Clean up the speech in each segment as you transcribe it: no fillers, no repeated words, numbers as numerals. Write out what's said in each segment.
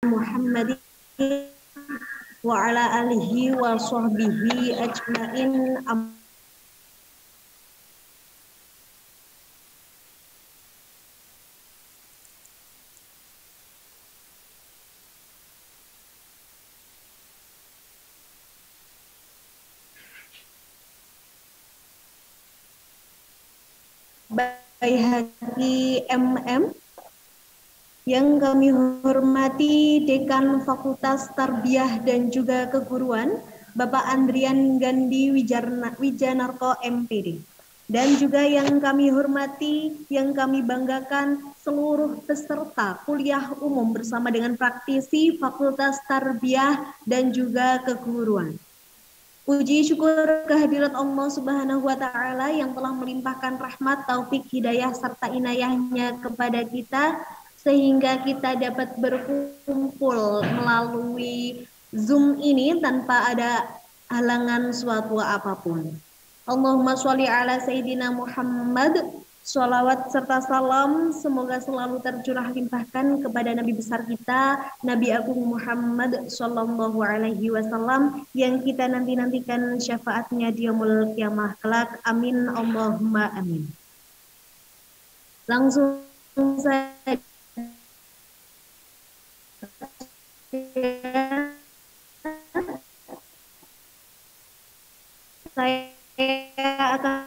Muhammadin wa ala alihi wa sahbihi ajmain. Baihaqi MM, yang kami hormati Dekan Fakultas Tarbiyah dan juga Keguruan, Bapak Andrian Gandhi Wijanarko MPD. Dan juga yang kami hormati, yang kami banggakan seluruh peserta kuliah umum bersama dengan praktisi Fakultas Tarbiyah dan juga Keguruan. Puji syukur kehadirat Allah Subhanahu wa Ta'ala yang telah melimpahkan rahmat, taufik, hidayah, serta inayahnya kepada kita, sehingga kita dapat berkumpul melalui Zoom ini tanpa ada halangan suatu apapun. Allahumma sholli ala Sayyidina Muhammad. Sholawat serta salam semoga selalu tercurah limpahkan kepada Nabi besar kita, Nabi Agung Muhammad Sallallahu Alaihi Wasallam, yang kita nantikan syafaatnya di yaumul kiamah kelak. Amin Allahumma amin. Langsung saja saya akan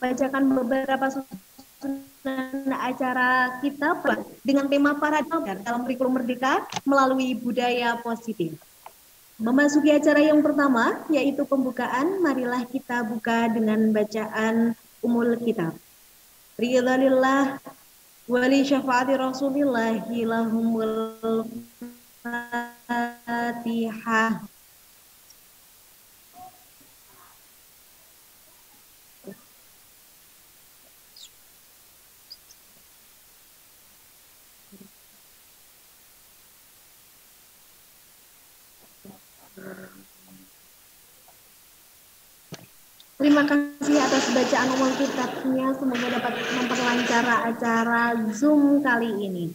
membacakan beberapa susunan acara kita dengan tema Paradigma dalam Kurikulum Merdeka melalui Budaya Positif. Memasuki acara yang pertama, yaitu pembukaan. Marilah kita buka dengan bacaan Ummul Kitab. Ridhalillah wali syafaati Rasulillahi lahumul Fatihah. Terima kasih atas bacaan Ummul Kitabnya. Semoga dapat memperlancar acara Zoom kali ini.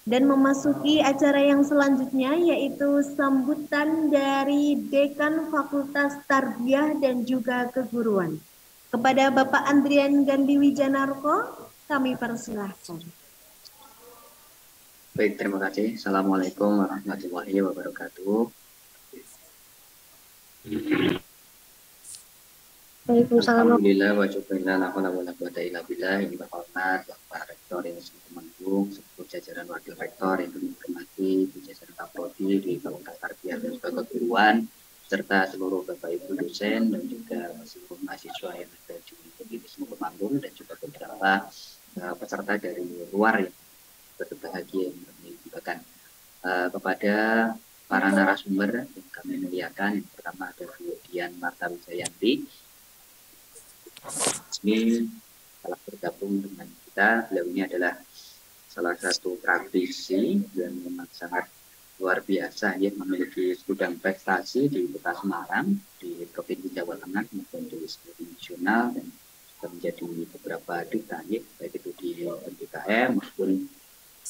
Dan memasuki acara yang selanjutnya, yaitu sambutan dari Dekan Fakultas Tarbiyah dan juga Keguruan. Kepada Bapak Andrian Gandhi Wijanarko, kami persilahkan. Baik, terima kasih. Assalamualaikum warahmatullahi wabarakatuh. Alhamdulillah wa syukurillah la haula wala quwata illa billah. Ini berhormat Bapak Rektor yang Temanggung, seluruh jajaran Wakil Rektor yang dihormati, jajaran Kaprodi di Fakultas Tarbiyah dan juga Keguruan, serta seluruh Bapak Ibu dosen dan juga seluruh mahasiswa yang ada di Temanggung dan juga beberapa peserta dari luar yang berbahagia yang kami banggakan. Kepada para narasumber yang kami muliakan, yang pertama adalah Bu Dian Marta Wijayanti. Ini telah bergabung dengan kita. Beliau ini adalah salah satu praktisi yang memang sangat luar biasa, ya, memiliki segudang prestasi di Kota Semarang, di Provinsi Jawa Tengah maupun di seluruh nasional, dan sudah menjadi beberapa duta, ya, baik itu di MBKM maupun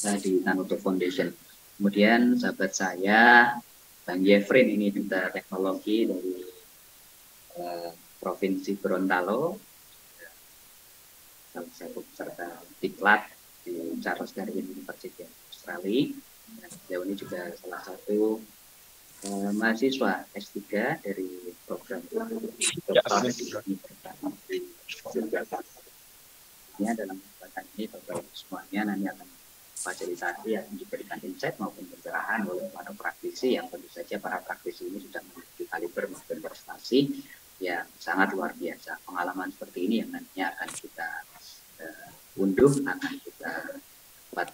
di Nanuto Foundation. Kemudian sahabat saya Bang Yefrin, ini duta teknologi dari Provinsi Gorontalo, salah satu peserta diklat di Charles Darwin University Australia. Dan beliau ini juga salah satu mahasiswa S3 dari program doktor di Universitas Yogyakarta. Ini dalam kesempatan ini Bapak Ibu semuanya nanti akan fasilitasi, akan diberikan insight maupun pencerahan oleh para praktisi yang tentu saja para praktisi ini sudah memiliki kaliber maupun prestasi yang sangat luar biasa. Pengalaman seperti ini yang nantinya akan kita unduh, akan kita dapat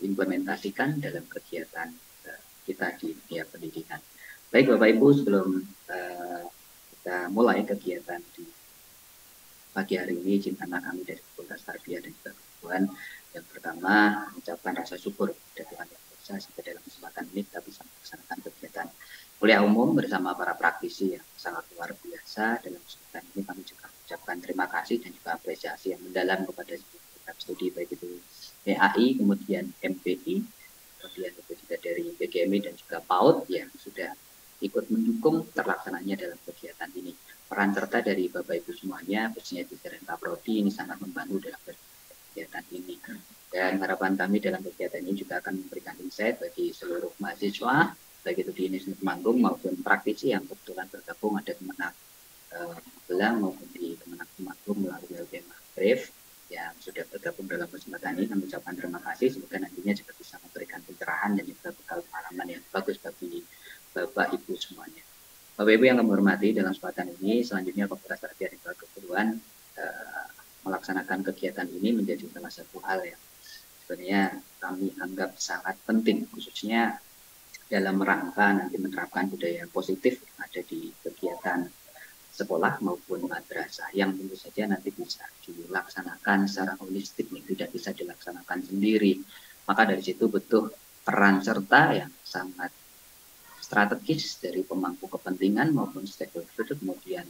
implementasikan dalam kegiatan kita di dunia pendidikan. Baik Bapak Ibu, sebelum kita mulai kegiatan di pagi hari ini, izinkanlah kami dari Fakultas Tarbiyah dan Keguruan yang pertama mengucapkan rasa syukur kepada Tuhan Yang Esa sehingga dalam kesempatan ini kita bisa melaksanakan kegiatan kuliah umum bersama para praktisi yang sangat luar biasa. Dalam kesempatan ini kami juga mengucapkan terima kasih dan juga apresiasi yang mendalam kepada program studi baik itu PAI, kemudian MPI, kemudian juga PGMI dan juga PAUD yang sudah ikut mendukung terlaksananya dalam kegiatan ini. Peran serta dari Bapak Ibu semuanya, khususnya jajaran Kaprodi ini sangat membantu dalam kegiatan ini. Dan harapan kami dalam kegiatan ini juga akan memberikan insight bagi seluruh mahasiswa, baik itu di Universitas Temanggung maupun praktisi yang kebetulan bergabung ada Kemenak Magelang maupun di Kemenak Temanggung melalui LPM Brave yang sudah bergabung dalam kesempatan ini. Kami ucapkan terima kasih, semoga nantinya juga bisa memberikan pencerahan dan juga bekal pengalaman yang bagus bagi Bapak Ibu semuanya. Bapak Ibu yang kami hormati, dalam kesempatan ini selanjutnya Fakultas Tarbiyah dan Keguruan melaksanakan kegiatan ini menjadi salah satu hal yang sebenarnya kami anggap sangat penting, khususnya dalam rangka nanti menerapkan budaya positif yang ada di kegiatan sekolah maupun madrasah yang tentu saja nanti bisa dilaksanakan secara holistik, tidak bisa dilaksanakan sendiri. Maka dari situ butuh peran serta yang sangat strategis dari pemangku kepentingan maupun stakeholder, kemudian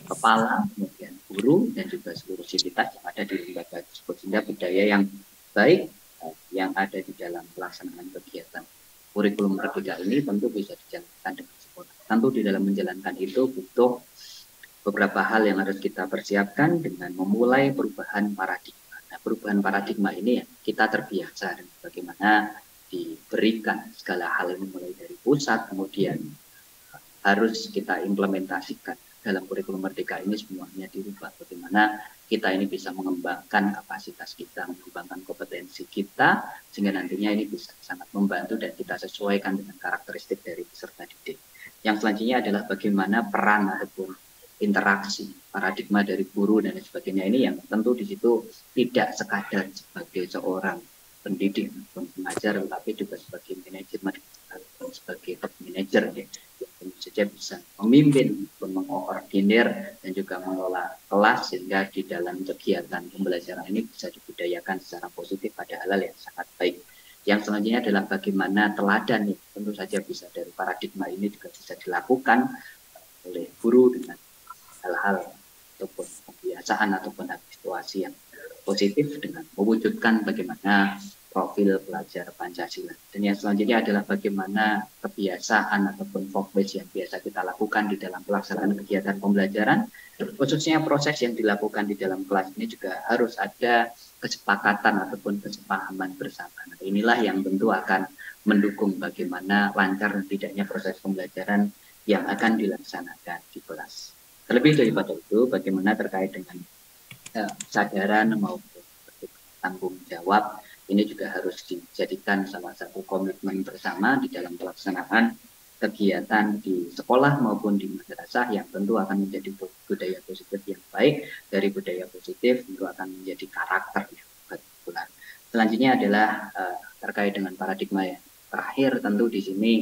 kepala, kemudian guru, dan juga seluruh sivitas yang ada di lembaga tersebut, sehingga budaya yang baik yang ada di dalam pelaksanaan kegiatan kurikulum merdeka ini tentu bisa dijalankan dengan sekolah. Tentu di dalam menjalankan itu butuh beberapa hal yang harus kita persiapkan dengan memulai perubahan paradigma. Nah, perubahan paradigma ini ya, kita terbiasa dengan bagaimana diberikan segala hal ini mulai dari pusat, kemudian harus kita implementasikan dalam kurikulum merdeka ini semuanya dirubah. Bagaimana kita ini bisa mengembangkan kapasitas kita, mengembangkan kompetensi kita, sehingga nantinya ini bisa sangat membantu dan kita sesuaikan dengan karakteristik dari peserta didik. Yang selanjutnya adalah bagaimana peran ataupun interaksi paradigma dari guru dan sebagainya ini yang tentu di situ tidak sekadar sebagai seorang pendidik atau pengajar, tetapi juga sebagai manajemen atau sebagai top manager ya, yang tentu saja bisa memimpin, mengkoordinir dan juga mengelola kelas sehingga di dalam kegiatan pembelajaran ini bisa dibudayakan secara positif pada hal yang sangat baik. Yang selanjutnya adalah bagaimana teladan ya, tentu saja bisa dari paradigma ini juga bisa dilakukan oleh guru dengan hal-hal ataupun kebiasaan ataupun habituasi yang positif dengan mewujudkan bagaimana profil pelajar Pancasila. Dan yang selanjutnya adalah bagaimana kebiasaan ataupun fokus yang biasa kita lakukan di dalam pelaksanaan kegiatan pembelajaran, khususnya proses yang dilakukan di dalam kelas ini juga harus ada kesepakatan ataupun kesepahaman bersama. Nah, inilah yang tentu akan mendukung bagaimana lancar dan tidaknya proses pembelajaran yang akan dilaksanakan di kelas. Terlebih daripada itu, bagaimana terkait dengan kesadaran maupun tanggung jawab, ini juga harus dijadikan salah satu komitmen bersama di dalam pelaksanaan kegiatan di sekolah maupun di madrasah yang tentu akan menjadi budaya positif yang baik. Dari budaya positif tentu akan menjadi karakter yang benar. Selanjutnya adalah terkait dengan paradigma yang terakhir, tentu di sini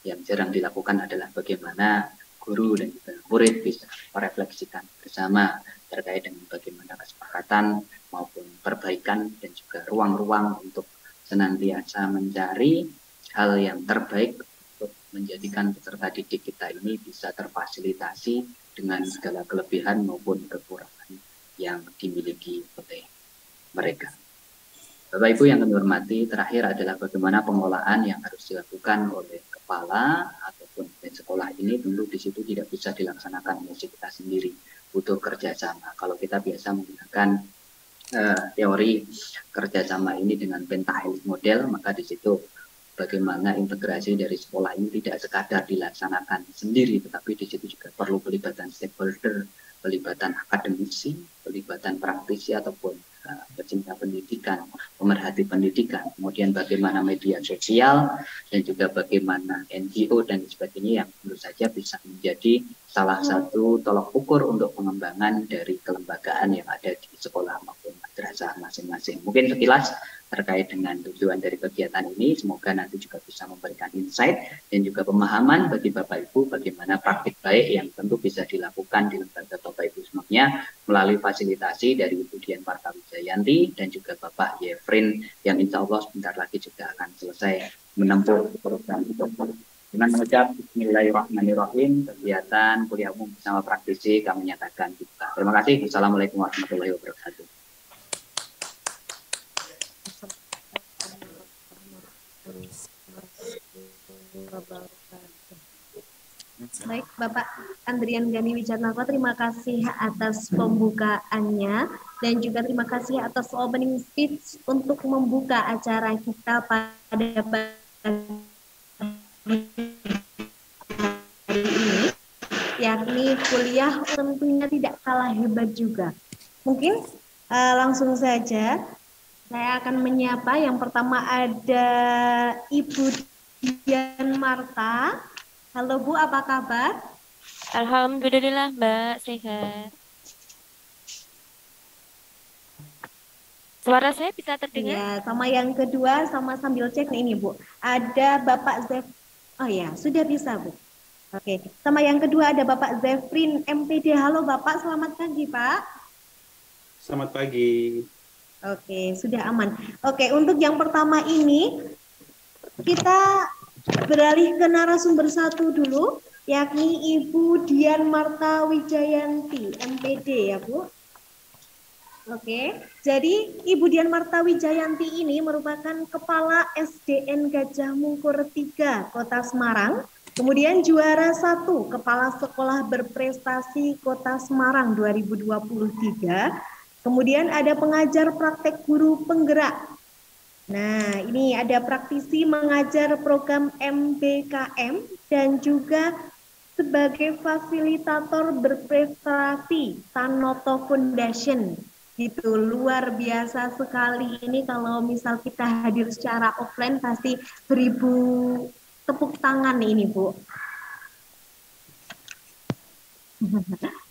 yang jarang dilakukan adalah bagaimana guru dan juga murid bisa merefleksikan bersama terkait dengan bagaimana kesepakatan maupun perbaikan dan juga ruang-ruang untuk senantiasa mencari hal yang terbaik untuk menjadikan peserta didik kita ini bisa terfasilitasi dengan segala kelebihan maupun kekurangan yang dimiliki oleh mereka. Bapak Ibu yang kami hormati, terakhir adalah bagaimana pengelolaan yang harus dilakukan oleh kepala ataupun sekolah ini, tentu di situ tidak bisa dilaksanakan oleh kita sendiri, butuh kerjasama. Kalau kita biasa menggunakan teori kerjasama ini dengan pentahelix model, maka di situ bagaimana integrasi dari sekolah ini tidak sekadar dilaksanakan sendiri, tetapi di situ juga perlu pelibatan stakeholder, pelibatan akademisi, pelibatan praktisi ataupun pecinta pendidikan, pemerhati pendidikan, kemudian bagaimana media sosial dan juga bagaimana NGO dan sebagainya yang tentu saja bisa menjadi salah satu tolok ukur untuk pengembangan dari kelembagaan yang ada di sekolah maupun madrasah masing-masing. Mungkin sekilas terkait dengan tujuan dari kegiatan ini, semoga nanti juga bisa memberikan insight dan juga pemahaman bagi Bapak Ibu bagaimana praktik baik yang tentu bisa dilakukan di lembaga Bapak Ibu semuanya melalui fasilitasi dari Ibu Dian Partawijayanti dan juga Bapak Yefrin yang insya Allah sebentar lagi juga akan selesai menempuh program itu. Dengan mengucap Bismillahirrahmanirrahim, kegiatan kuliah umum bersama praktisi kami nyatakan buka. Terima kasih. Wassalamualaikum warahmatullahi wabarakatuh. Terus wabarakatuh. Baik, Bapak Andrian Gani Wijanarko, terima kasih atas pembukaannya dan juga terima kasih atas opening speech untuk membuka acara kita pada pagi hari ini, yakni kuliah tentunya tidak kalah hebat juga. Mungkin langsung saja saya akan menyapa. Yang pertama ada Ibu Dian Marta. Halo Bu, apa kabar? Alhamdulillah Mbak, sehat. Suara saya bisa terdengar? Ya, sama yang kedua, sama sambil cek nih ini Bu. Ada Bapak Zef. Oh ya, sudah bisa Bu. Oke, sama yang kedua ada Bapak Zefrin MPD. Halo Bapak, selamat pagi Pak. Selamat pagi. Oke, sudah aman. Oke, untuk yang pertama ini kita beralih ke narasumber satu dulu, yakni Ibu Dian Marta Wijayanti, MPD ya Bu. Oke, jadi Ibu Dian Marta Wijayanti ini merupakan Kepala SDN Gajah Mungkur 3 Kota Semarang, kemudian juara 1 Kepala Sekolah Berprestasi Kota Semarang 2023, kemudian ada pengajar praktek guru penggerak. Nah, ini ada praktisi mengajar program MBKM dan juga sebagai fasilitator berprestasi Tanoto Foundation. Gitu, luar biasa sekali ini kalau misal kita hadir secara offline pasti beribu tepuk tangan ini Bu.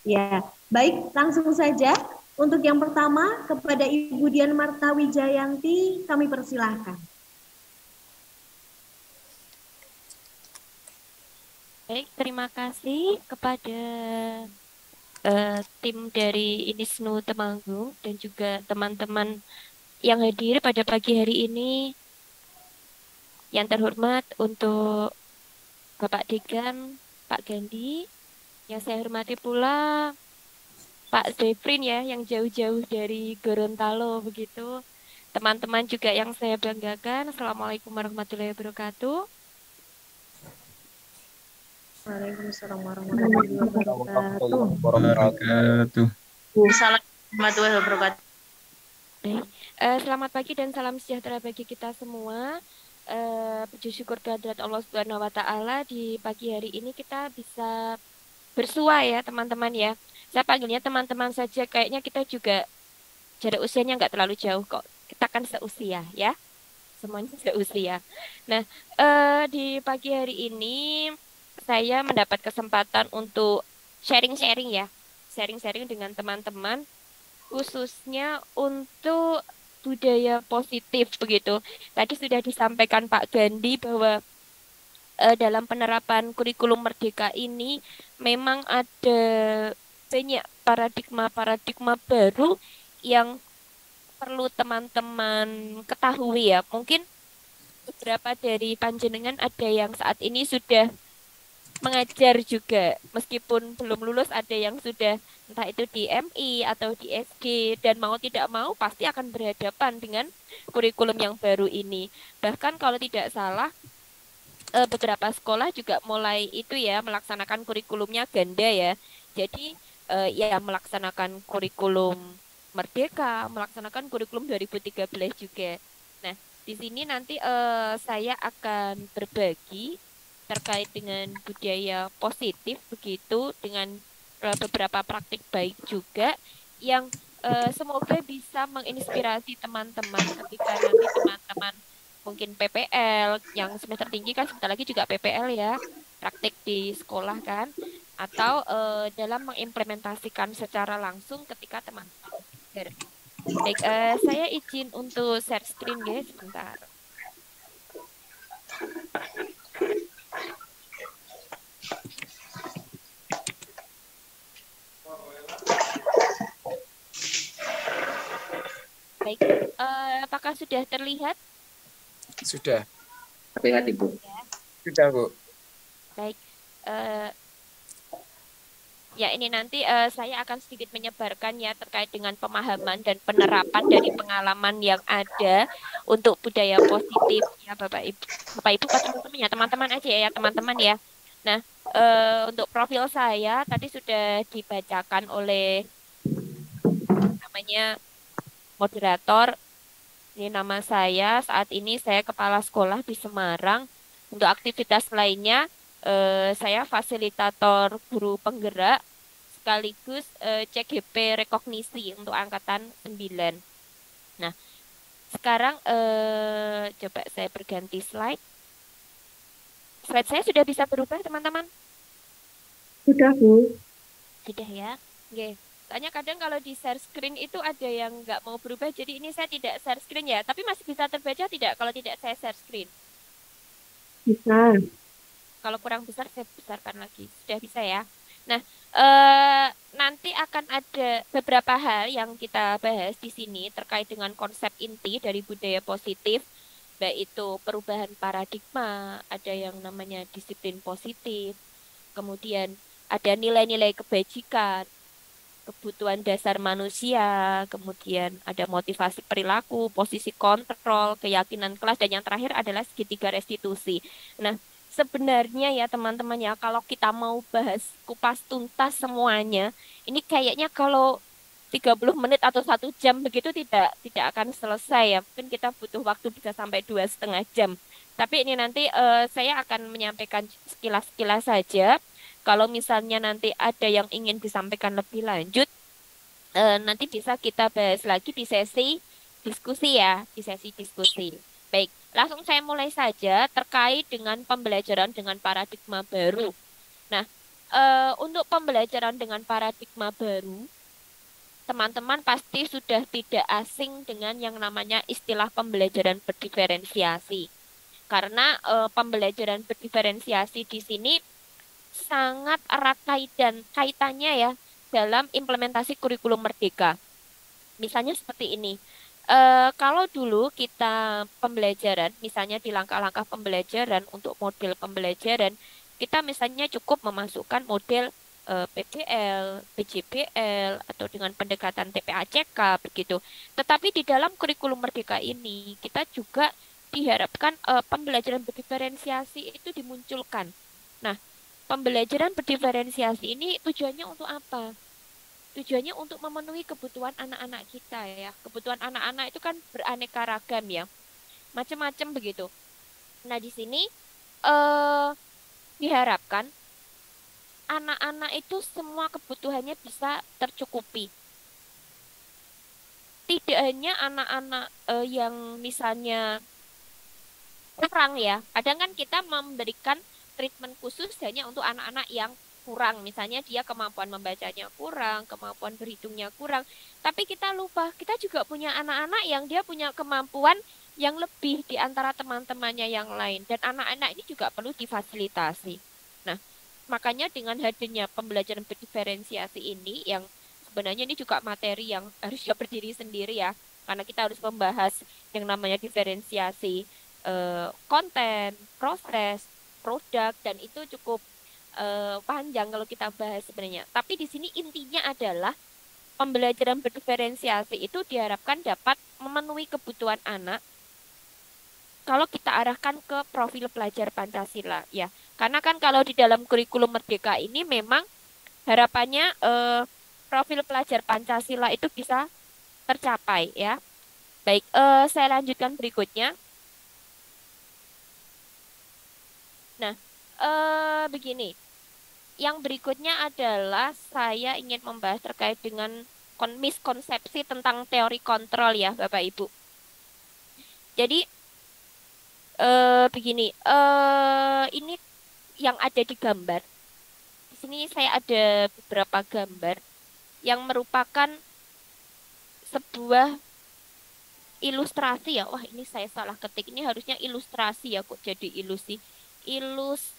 Ya, baik langsung saja. Untuk yang pertama kepada Ibu Dian Marta Wijayanti kami persilahkan. Baik, terima kasih kepada tim dari Inisnu Temanggung dan juga teman-teman yang hadir pada pagi hari ini. Yang terhormat untuk Bapak Dekan, Pak Gandhi, yang saya hormati pula Pak Zefrin ya, yang jauh-jauh dari Gorontalo begitu. Teman-teman juga yang saya banggakan. Assalamualaikum warahmatullahi wabarakatuh. Waalaikumsalam warahmatullahi wabarakatuh. Assalamualaikum warahmatullahi wabarakatuh. Selamat pagi dan salam sejahtera bagi kita semua. Puji syukur kehadirat Allah Subhanahu wa taala, di pagi hari ini kita bisa bersua ya teman-teman ya. Saya panggilnya teman-teman saja, kayaknya kita juga jarak usianya nggak terlalu jauh kok. Kita kan seusia ya. Semuanya seusia. Nah, di pagi hari ini saya mendapat kesempatan untuk sharing-sharing ya. Sharing-sharing dengan teman-teman khususnya untuk budaya positif begitu. Tadi sudah disampaikan Pak Gandhi bahwa dalam penerapan kurikulum Merdeka ini memang ada banyak paradigma-paradigma baru yang perlu teman-teman ketahui ya. Mungkin beberapa dari panjenengan ada yang saat ini sudah mengajar juga, meskipun belum lulus ada yang sudah entah itu di MI atau di SG, dan mau tidak mau pasti akan berhadapan dengan kurikulum yang baru ini. Bahkan kalau tidak salah beberapa sekolah juga mulai itu ya melaksanakan kurikulumnya ganda ya. Jadi ya melaksanakan kurikulum Merdeka, melaksanakan kurikulum 2013 juga. Nah, di sini nanti saya akan berbagi terkait dengan budaya positif begitu, dengan beberapa praktik baik juga yang semoga bisa menginspirasi teman-teman ketika nanti teman-teman mungkin PPL yang semester tinggi kan sebentar lagi juga PPL ya, praktik di sekolah kan, atau dalam mengimplementasikan secara langsung ketika teman-teman belajar. Baik, saya izin untuk share screen guys sebentar. Baik, apakah sudah terlihat? Sudah. Terlihat Ibu. Sudah Bu. Baik, Ya, ini nanti saya akan sedikit menyebarkan ya terkait dengan pemahaman dan penerapan dari pengalaman yang ada untuk budaya positif ya Bapak Ibu, Pak teman-teman aja ya teman-teman ya. Nah, untuk profil saya tadi sudah dibacakan oleh namanya moderator. Ini nama saya. Saat ini saya kepala sekolah di Semarang. Untuk aktivitas lainnya, saya fasilitator guru penggerak sekaligus CGP rekognisi untuk angkatan 9. Nah, sekarang coba saya berganti slide. Slide saya sudah bisa berubah, teman-teman? Sudah, Bu. Sudah ya. Oke. Soalnya kadang kalau di share screen itu ada yang nggak mau berubah, jadi ini saya tidak share screen ya. Tapi masih bisa terbaca tidak kalau tidak saya share screen? Bisa. Kalau kurang besar saya besarkan lagi. Sudah bisa ya. Nah, nanti akan ada beberapa hal yang kita bahas di sini terkait dengan konsep inti dari budaya positif, baik itu perubahan paradigma, ada yang namanya disiplin positif, kemudian ada nilai-nilai kebajikan, kebutuhan dasar manusia, kemudian ada motivasi perilaku, posisi kontrol, keyakinan kelas, dan yang terakhir adalah segitiga restitusi. Nah, sebenarnya ya teman-teman ya, kalau kita mau bahas kupas tuntas semuanya, ini kayaknya kalau 30 menit atau 1 jam begitu tidak akan selesai ya. Mungkin kita butuh waktu bisa sampai 2,5 jam. Tapi ini nanti saya akan menyampaikan sekilas-sekilas saja. Kalau misalnya nanti ada yang ingin disampaikan lebih lanjut, nanti bisa kita bahas lagi di sesi diskusi ya, di sesi diskusi. Baik, langsung saya mulai saja terkait dengan pembelajaran dengan paradigma baru. Nah, untuk pembelajaran dengan paradigma baru, teman-teman pasti sudah tidak asing dengan yang namanya istilah pembelajaran berdiferensiasi. Karena pembelajaran berdiferensiasi di sini sangat erat kaitannya ya dalam implementasi kurikulum merdeka. Misalnya seperti ini. Kalau dulu kita pembelajaran, misalnya di langkah-langkah pembelajaran untuk model pembelajaran, kita misalnya cukup memasukkan model PBL, PJBL, atau dengan pendekatan TPACK begitu. Tetapi di dalam kurikulum merdeka ini, kita juga diharapkan pembelajaran berdiferensiasi itu dimunculkan. Nah, pembelajaran berdiferensiasi ini tujuannya untuk apa? Tujuannya untuk memenuhi kebutuhan anak-anak kita ya. Kebutuhan anak-anak itu kan beraneka ragam ya. Macam-macam begitu. Nah, di sini eh diharapkan anak-anak itu semua kebutuhannya bisa tercukupi. Tidak hanya anak-anak yang misalnya kurang ya. Kadang kan kita memberikan treatment khusus hanya untuk anak-anak yang kurang. Misalnya dia kemampuan membacanya kurang, kemampuan berhitungnya kurang. Tapi kita lupa, kita juga punya anak-anak yang dia punya kemampuan yang lebih di antara teman-temannya yang lain. Dan anak-anak ini juga perlu difasilitasi. Nah, makanya dengan hadirnya pembelajaran berdiferensiasi ini, yang sebenarnya ini juga materi yang harusnya berdiri sendiri ya. Karena kita harus membahas yang namanya diferensiasi konten, proses, produk, dan itu cukup panjang kalau kita bahas sebenarnya. Tapi di sini intinya adalah pembelajaran berdiferensiasi itu diharapkan dapat memenuhi kebutuhan anak kalau kita arahkan ke profil pelajar Pancasila ya. Karena kan kalau di dalam kurikulum Merdeka ini memang harapannya profil pelajar Pancasila itu bisa tercapai ya. Baik, saya lanjutkan berikutnya. Nah, begini. Yang berikutnya adalah saya ingin membahas terkait dengan miskonsepsi tentang teori kontrol ya, Bapak Ibu. Jadi, begini, ini yang ada di gambar. Di sini saya ada beberapa gambar yang merupakan sebuah ilustrasi ya. Wah, ini saya salah ketik. Ini harusnya ilustrasi ya, kok jadi ilustrasi.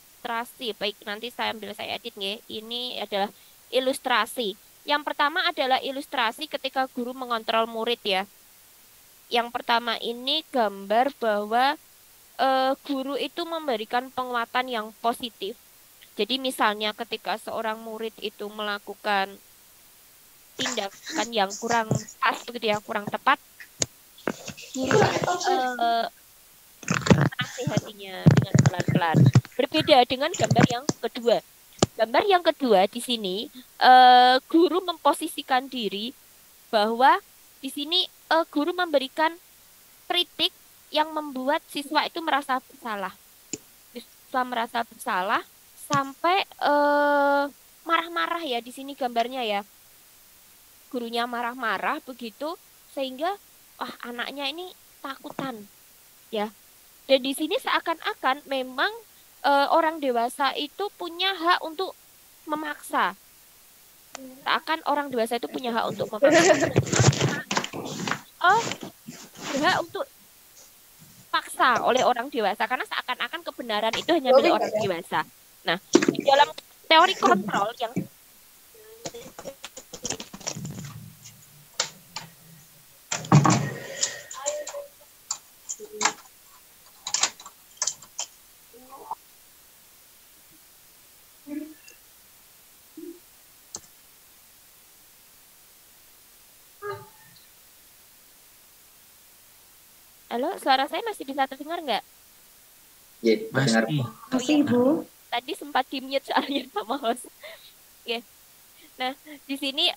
Baik, nanti saya edit ya. Ini adalah ilustrasi. Yang pertama adalah ilustrasi ketika guru mengontrol murid ya. Yang pertama ini gambar bahwa guru itu memberikan penguatan yang positif Jadi misalnya ketika seorang murid itu melakukan tindakan yang kurang pas begitu ya, kurang tepat, guru eh, menasihatinya dengan pelan-pelan. Berbeda dengan gambar yang kedua. Gambar yang kedua di sini guru memposisikan diri bahwa di sini guru memberikan kritik yang membuat siswa itu merasa bersalah. Siswa merasa bersalah sampai marah-marah ya di sini gambarnya ya. Gurunya marah-marah begitu sehingga wah anaknya ini takutan ya. Dan di sini seakan-akan memang orang dewasa itu punya hak untuk memaksa. Seakan orang dewasa itu punya hak untuk memaksa. Oh, berhak untuk paksa oleh orang dewasa karena seakan-akan kebenaran itu hanya milik orang dewasa. Nah, di dalam teori kontrol yang Halo, suara saya masih bisa terdengar nggak? Ya, dengar. Masih, Bu. Tadi sempat di-mute soalnya sama host. Oke. Nah, di sini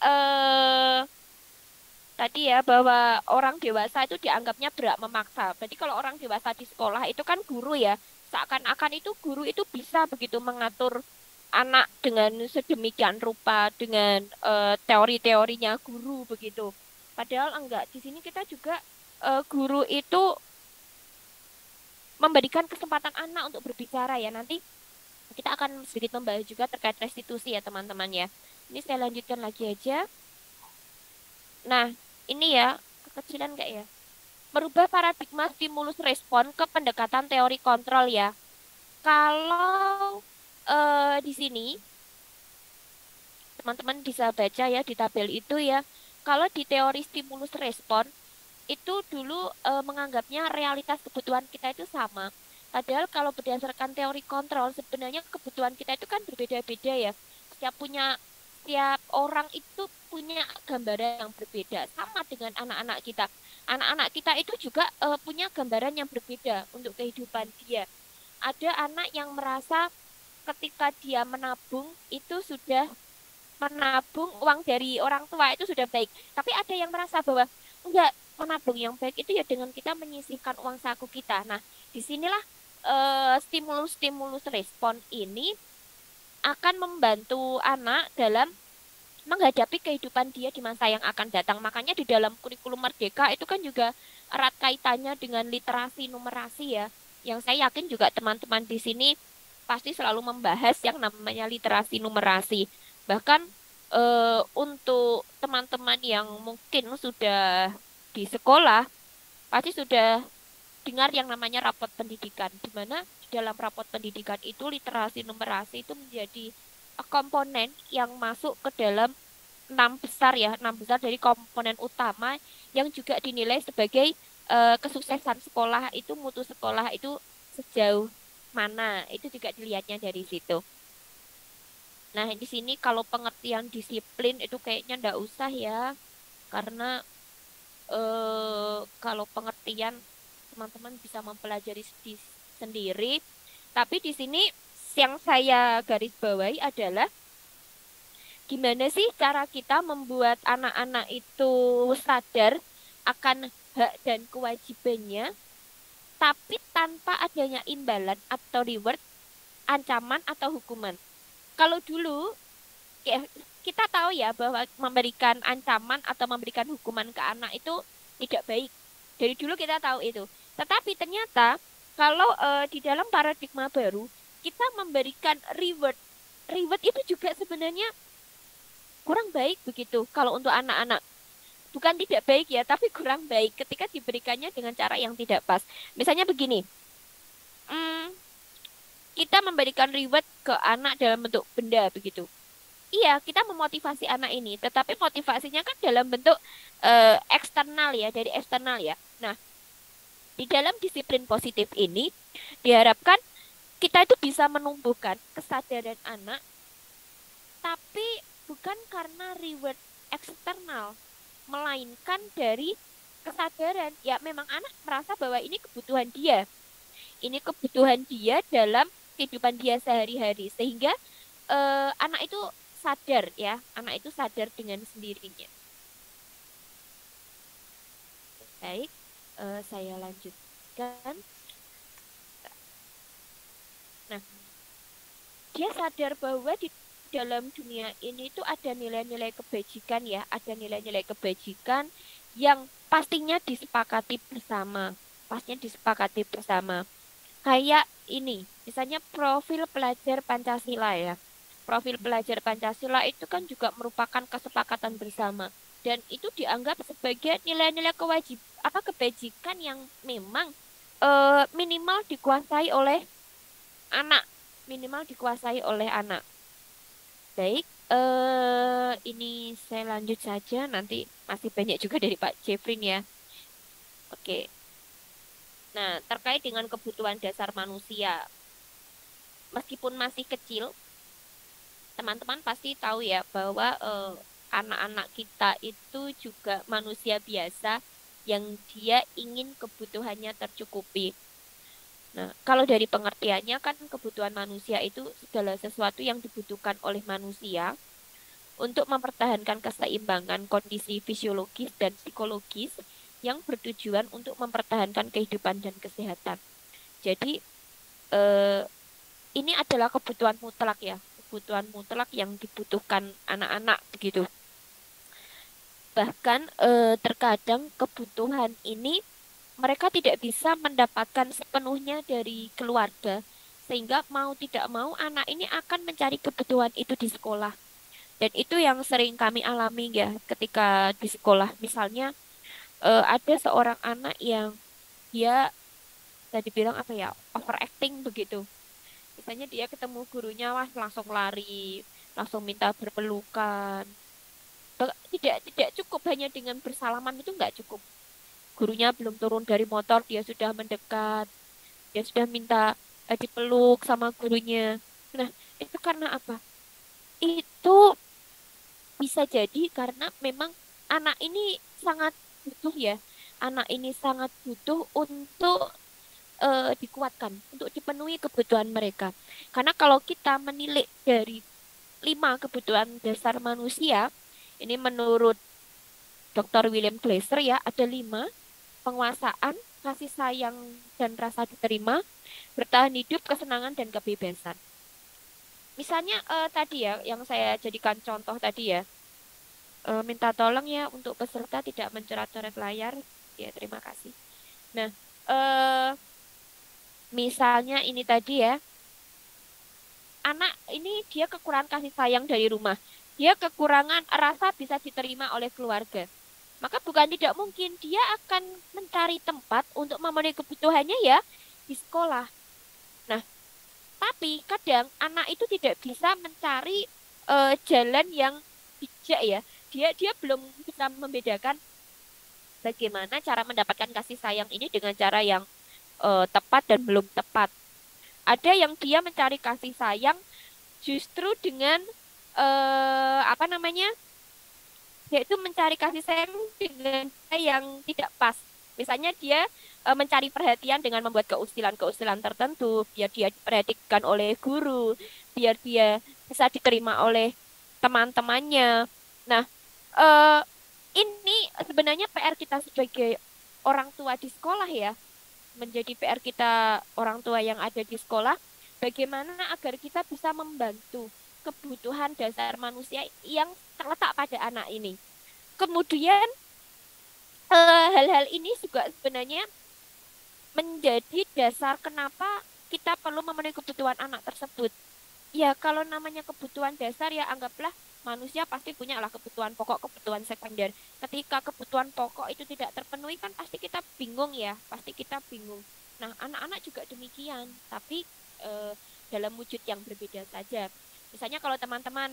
tadi ya bahwa orang dewasa itu dianggapnya berhak memaksa. Berarti kalau orang dewasa di sekolah itu kan guru ya. Seakan-akan itu guru itu bisa begitu mengatur anak dengan sedemikian rupa dengan teori-teorinya guru begitu. Padahal enggak. Di sini kita juga guru itu memberikan kesempatan anak untuk berbicara ya. Nanti kita akan sedikit membahas juga terkait restitusi ya teman-teman ya. Ini saya lanjutkan lagi aja. Nah, ini ya, kekecilan nggak ya? Merubah paradigma stimulus respon ke pendekatan teori kontrol ya. Kalau di sini, teman-teman bisa baca ya di tabel itu ya. Kalau di teori stimulus respon, itu dulu menganggapnya realitas kebutuhan kita itu sama. Padahal kalau berdasarkan teori kontrol, sebenarnya kebutuhan kita itu kan berbeda-beda ya. Setiap orang itu punya gambaran yang berbeda, sama dengan anak-anak kita. Anak-anak kita itu juga punya gambaran yang berbeda untuk kehidupan dia. Ada anak yang merasa ketika dia menabung itu sudah menabung uang dari orang tua itu sudah baik. Tapi ada yang merasa bahwa enggak, menabung yang baik itu ya dengan kita menyisihkan uang saku kita. Nah, disinilah stimulus-stimulus respon ini akan membantu anak dalam menghadapi kehidupan dia di masa yang akan datang. Makanya di dalam kurikulum Merdeka itu kan juga erat kaitannya dengan literasi numerasi ya. Yang saya yakin juga teman-teman di sini pasti selalu membahas yang namanya literasi numerasi. Bahkan untuk teman-teman yang mungkin sudah di sekolah, pasti sudah dengar yang namanya rapot pendidikan, di mana di dalam rapot pendidikan itu literasi numerasi itu menjadi komponen yang masuk ke dalam 6 besar ya, 6 besar dari komponen utama yang juga dinilai sebagai kesuksesan sekolah itu, mutu sekolah itu sejauh mana, itu juga dilihatnya dari situ. Nah, di sini kalau pengertian disiplin itu kayaknya ndak usah ya, karena kalau pengertian teman-teman bisa mempelajari sendiri. Tapi di sini yang saya garis bawahi adalah gimana sih cara kita membuat anak-anak itu sadar akan hak dan kewajibannya, tapi tanpa adanya imbalan atau reward, ancaman atau hukuman. Kalau dulu ya, kita tahu ya bahwa memberikan ancaman atau memberikan hukuman ke anak itu tidak baik. Dari dulu kita tahu itu. Tetapi ternyata kalau di dalam paradigma baru kita memberikan reward, reward itu juga sebenarnya kurang baik begitu kalau untuk anak-anak. Bukan tidak baik ya, tapi kurang baik ketika diberikannya dengan cara yang tidak pas. Misalnya begini, kita memberikan reward ke anak dalam bentuk benda begitu. Iya, kita memotivasi anak ini, tetapi motivasinya kan dalam bentuk eksternal ya, dari eksternal ya. Nah, di dalam disiplin positif ini diharapkan kita itu bisa menumbuhkan kesadaran anak, tapi bukan karena reward eksternal, melainkan dari kesadaran. Ya memang anak merasa bahwa ini kebutuhan dia. Ini kebutuhan dia dalam kehidupan dia sehari-hari. Sehingga anak itu sadar ya, anak itu sadar dengan sendirinya. Baik, saya lanjutkan. Nah, dia sadar bahwa di dalam dunia ini tuh ada nilai-nilai kebajikan ya, ada nilai-nilai kebajikan yang pastinya disepakati bersama, pastinya disepakati bersama. Kayak ini, misalnya profil pelajar Pancasila ya. Profil pelajar Pancasila itu kan juga merupakan kesepakatan bersama dan itu dianggap sebagai nilai-nilai kebajikan yang memang minimal dikuasai oleh anak, minimal dikuasai oleh anak. Baik, ini saya lanjut saja, nanti masih banyak juga dari Pak Jeffrin ya. Oke. Nah, terkait dengan kebutuhan dasar manusia, meskipun masih kecil, teman-teman pasti tahu ya bahwa anak-anak kita itu juga manusia biasa yang dia ingin kebutuhannya tercukupi. Nah, kalau dari pengertiannya kan kebutuhan manusia itu segala sesuatu yang dibutuhkan oleh manusia untuk mempertahankan keseimbangan kondisi fisiologis dan psikologis yang bertujuan untuk mempertahankan kehidupan dan kesehatan. Jadi, ini adalah kebutuhan mutlak ya, kebutuhan mutlak yang dibutuhkan anak-anak begitu. Bahkan terkadang kebutuhan ini mereka tidak bisa mendapatkan sepenuhnya dari keluarga, sehingga mau tidak mau anak ini akan mencari kebutuhan itu di sekolah. Dan itu yang sering kami alami ya ketika di sekolah. Misalnya ada seorang anak yang dia tadi bilang apa ya, overacting begitu. Misalnya dia ketemu gurunya, wah langsung lari, langsung minta berpelukan. Tidak cukup hanya dengan bersalaman, itu nggak cukup. Gurunya belum turun dari motor, dia sudah mendekat, dia sudah minta dipeluk sama gurunya. Nah, itu karena apa? Itu bisa jadi karena memang anak ini sangat butuh ya. Anak ini sangat butuh untuk dikuatkan, untuk dipenuhi kebutuhan mereka. Karena kalau kita menilik dari 5 kebutuhan dasar manusia, ini menurut Dr. William Glasser ya, ada 5: penguasaan, kasih sayang dan rasa diterima, bertahan hidup, kesenangan dan kebebasan. Misalnya tadi ya, yang saya jadikan contoh tadi ya, minta tolong ya untuk peserta tidak mencoret-coret layar. Ya, terima kasih. Nah, misalnya ini tadi ya, anak ini dia kekurangan kasih sayang dari rumah. Dia kekurangan rasa bisa diterima oleh keluarga. Maka bukan tidak mungkin dia akan mencari tempat untuk memenuhi kebutuhannya ya di sekolah. Nah, tapi kadang anak itu tidak bisa mencari jalan yang bijak ya. Dia belum bisa membedakan bagaimana cara mendapatkan kasih sayang ini dengan cara yang tepat dan belum tepat. Ada yang dia mencari kasih sayang justru dengan apa namanya? Yaitu mencari kasih sayang dengan cara yang tidak pas. Misalnya dia mencari perhatian dengan membuat keusilan-keusilan tertentu, biar dia diperhatikan oleh guru, biar dia bisa diterima oleh teman-temannya. Nah, eh, ini sebenarnya PR kita sebagai orang tua di sekolah ya, menjadi PR kita orang tua yang ada di sekolah, bagaimana agar kita bisa membantu kebutuhan dasar manusia yang terletak pada anak ini. Kemudian hal-hal ini juga sebenarnya menjadi dasar kenapa kita perlu memenuhi kebutuhan anak tersebut. Ya, kalau namanya kebutuhan dasar ya anggaplah manusia pasti punya lah kebutuhan pokok, kebutuhan sekunder. Ketika kebutuhan pokok itu tidak terpenuhi kan pasti kita bingung ya, pasti kita bingung. Nah, anak-anak juga demikian, tapi dalam wujud yang berbeda saja. Misalnya kalau teman-teman,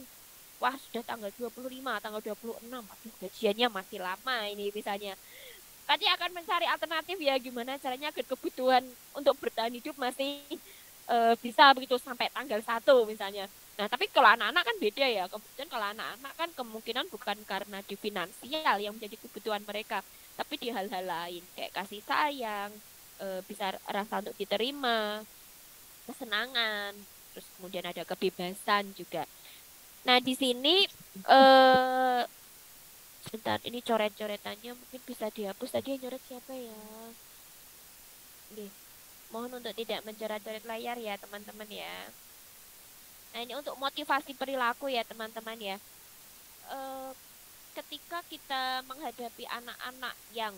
wah sudah tanggal 25, tanggal 26, aduh gajiannya masih lama ini misalnya. Pasti akan mencari alternatif ya gimana caranya agar kebutuhan untuk bertahan hidup masih bisa begitu sampai tanggal 1 misalnya. Nah, tapi kalau anak-anak kan beda ya. Kemudian kalau anak-anak kan kemungkinan bukan karena di finansial yang menjadi kebutuhan mereka, tapi di hal-hal lain kayak kasih sayang, bisa rasa untuk diterima, kesenangan, terus kemudian ada kebebasan juga. Nah, di sini eh sebentar ini coret-coretannya mungkin bisa dihapus. Tadi yang coret siapa ya? Oke. Mohon untuk tidak mencoret-coret layar ya, teman-teman ya. Nah, ini untuk motivasi perilaku ya, teman-teman ya. Eh, Ketika kita menghadapi anak-anak yang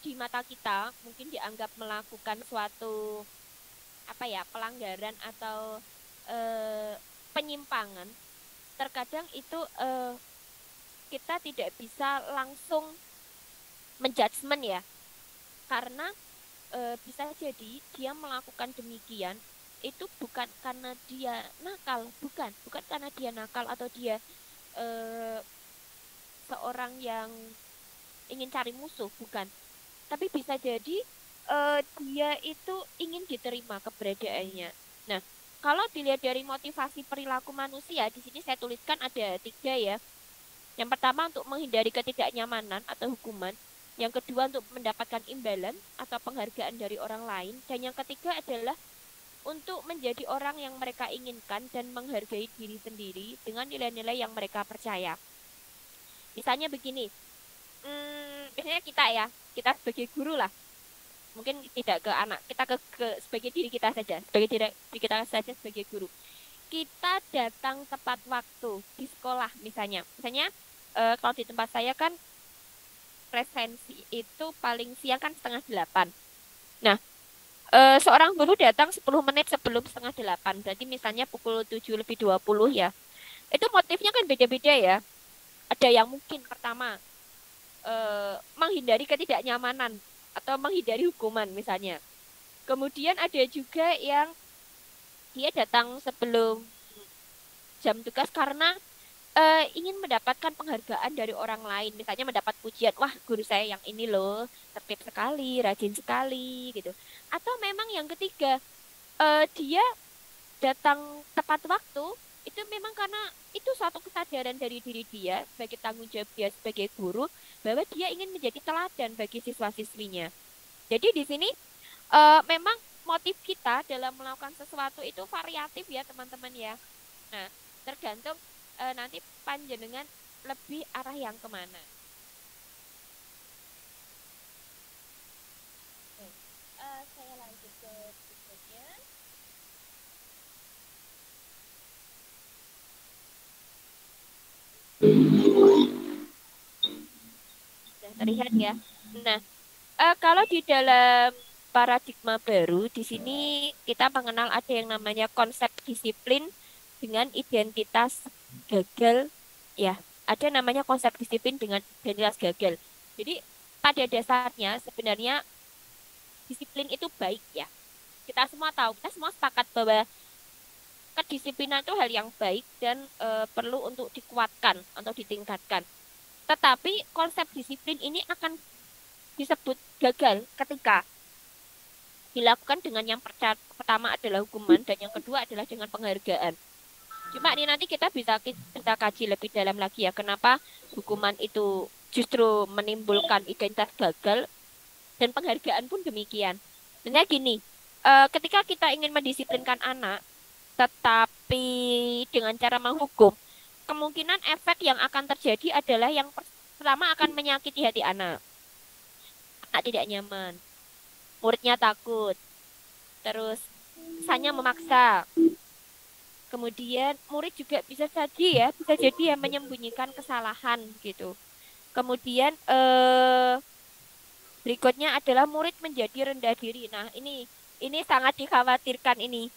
di mata kita mungkin dianggap melakukan suatu apa ya, pelanggaran atau eh, penyimpangan, terkadang itu kita tidak bisa langsung menjudgment ya, karena bisa jadi dia melakukan demikian itu bukan karena dia nakal, bukan karena dia nakal atau dia eh, seorang yang ingin cari musuh, bukan. Tapi bisa jadi dia itu ingin diterima keberadaannya. Nah, kalau dilihat dari motivasi perilaku manusia, di sini saya tuliskan ada 3 ya. Yang pertama untuk menghindari ketidaknyamanan atau hukuman. Yang kedua untuk mendapatkan imbalan atau penghargaan dari orang lain. Dan yang ketiga adalah untuk menjadi orang yang mereka inginkan dan menghargai diri sendiri dengan nilai-nilai yang mereka percaya. Misalnya begini, biasanya kita sebagai guru lah, mungkin tidak ke anak, kita ke sebagai diri kita saja, sebagai diri kita saja sebagai guru. Kita datang tepat waktu di sekolah misalnya kalau di tempat saya kan presensi itu paling siang kan 7:30. Nah, seorang guru datang 10 menit sebelum 7:30, berarti misalnya pukul 7:20 ya. Itu motifnya kan beda-beda ya. Ada yang mungkin pertama menghindari ketidaknyamanan atau menghindari hukuman misalnya. Kemudian ada juga yang dia datang sebelum jam tugas karena ingin mendapatkan penghargaan dari orang lain, misalnya mendapat pujian, wah guru saya yang ini loh, tertib sekali, rajin sekali gitu. Atau memang yang ketiga, dia datang tepat waktu, itu memang karena itu suatu kesadaran dari diri dia sebagai tanggung jawab dia sebagai guru bahwa dia ingin menjadi teladan bagi siswa-siswinya. Jadi di sini memang motif kita dalam melakukan sesuatu itu variatif ya teman-teman ya. Nah, tergantung nanti panjenengan lebih arah yang kemana. Oke, saya lanjut ke berikutnya. Sudah terlihat ya. Nah, kalau di dalam paradigma baru, di sini kita mengenal ada yang namanya konsep disiplin dengan identitas gagal. Ya, ada namanya konsep disiplin dengan identitas gagal. Jadi, pada dasarnya sebenarnya disiplin itu baik ya. Kita semua tahu, kita semua sepakat bahwa kedisiplinan itu hal yang baik dan perlu untuk dikuatkan atau ditingkatkan. Tetapi konsep disiplin ini akan disebut gagal ketika dilakukan dengan yang pertama adalah hukuman dan yang kedua adalah dengan penghargaan. Cuma ini nanti kita kaji lebih dalam lagi ya, kenapa hukuman itu justru menimbulkan identitas gagal dan penghargaan pun demikian. Sebenarnya gini, ketika kita ingin mendisiplinkan anak, tetapi dengan cara menghukum, kemungkinan efek yang akan terjadi adalah yang pertama akan menyakiti hati anak. Anak tidak nyaman, muridnya takut, terus kesannya memaksa. Kemudian murid juga bisa jadi ya menyembunyikan kesalahan gitu. Kemudian berikutnya adalah murid menjadi rendah diri. Nah, ini sangat dikhawatirkan ini.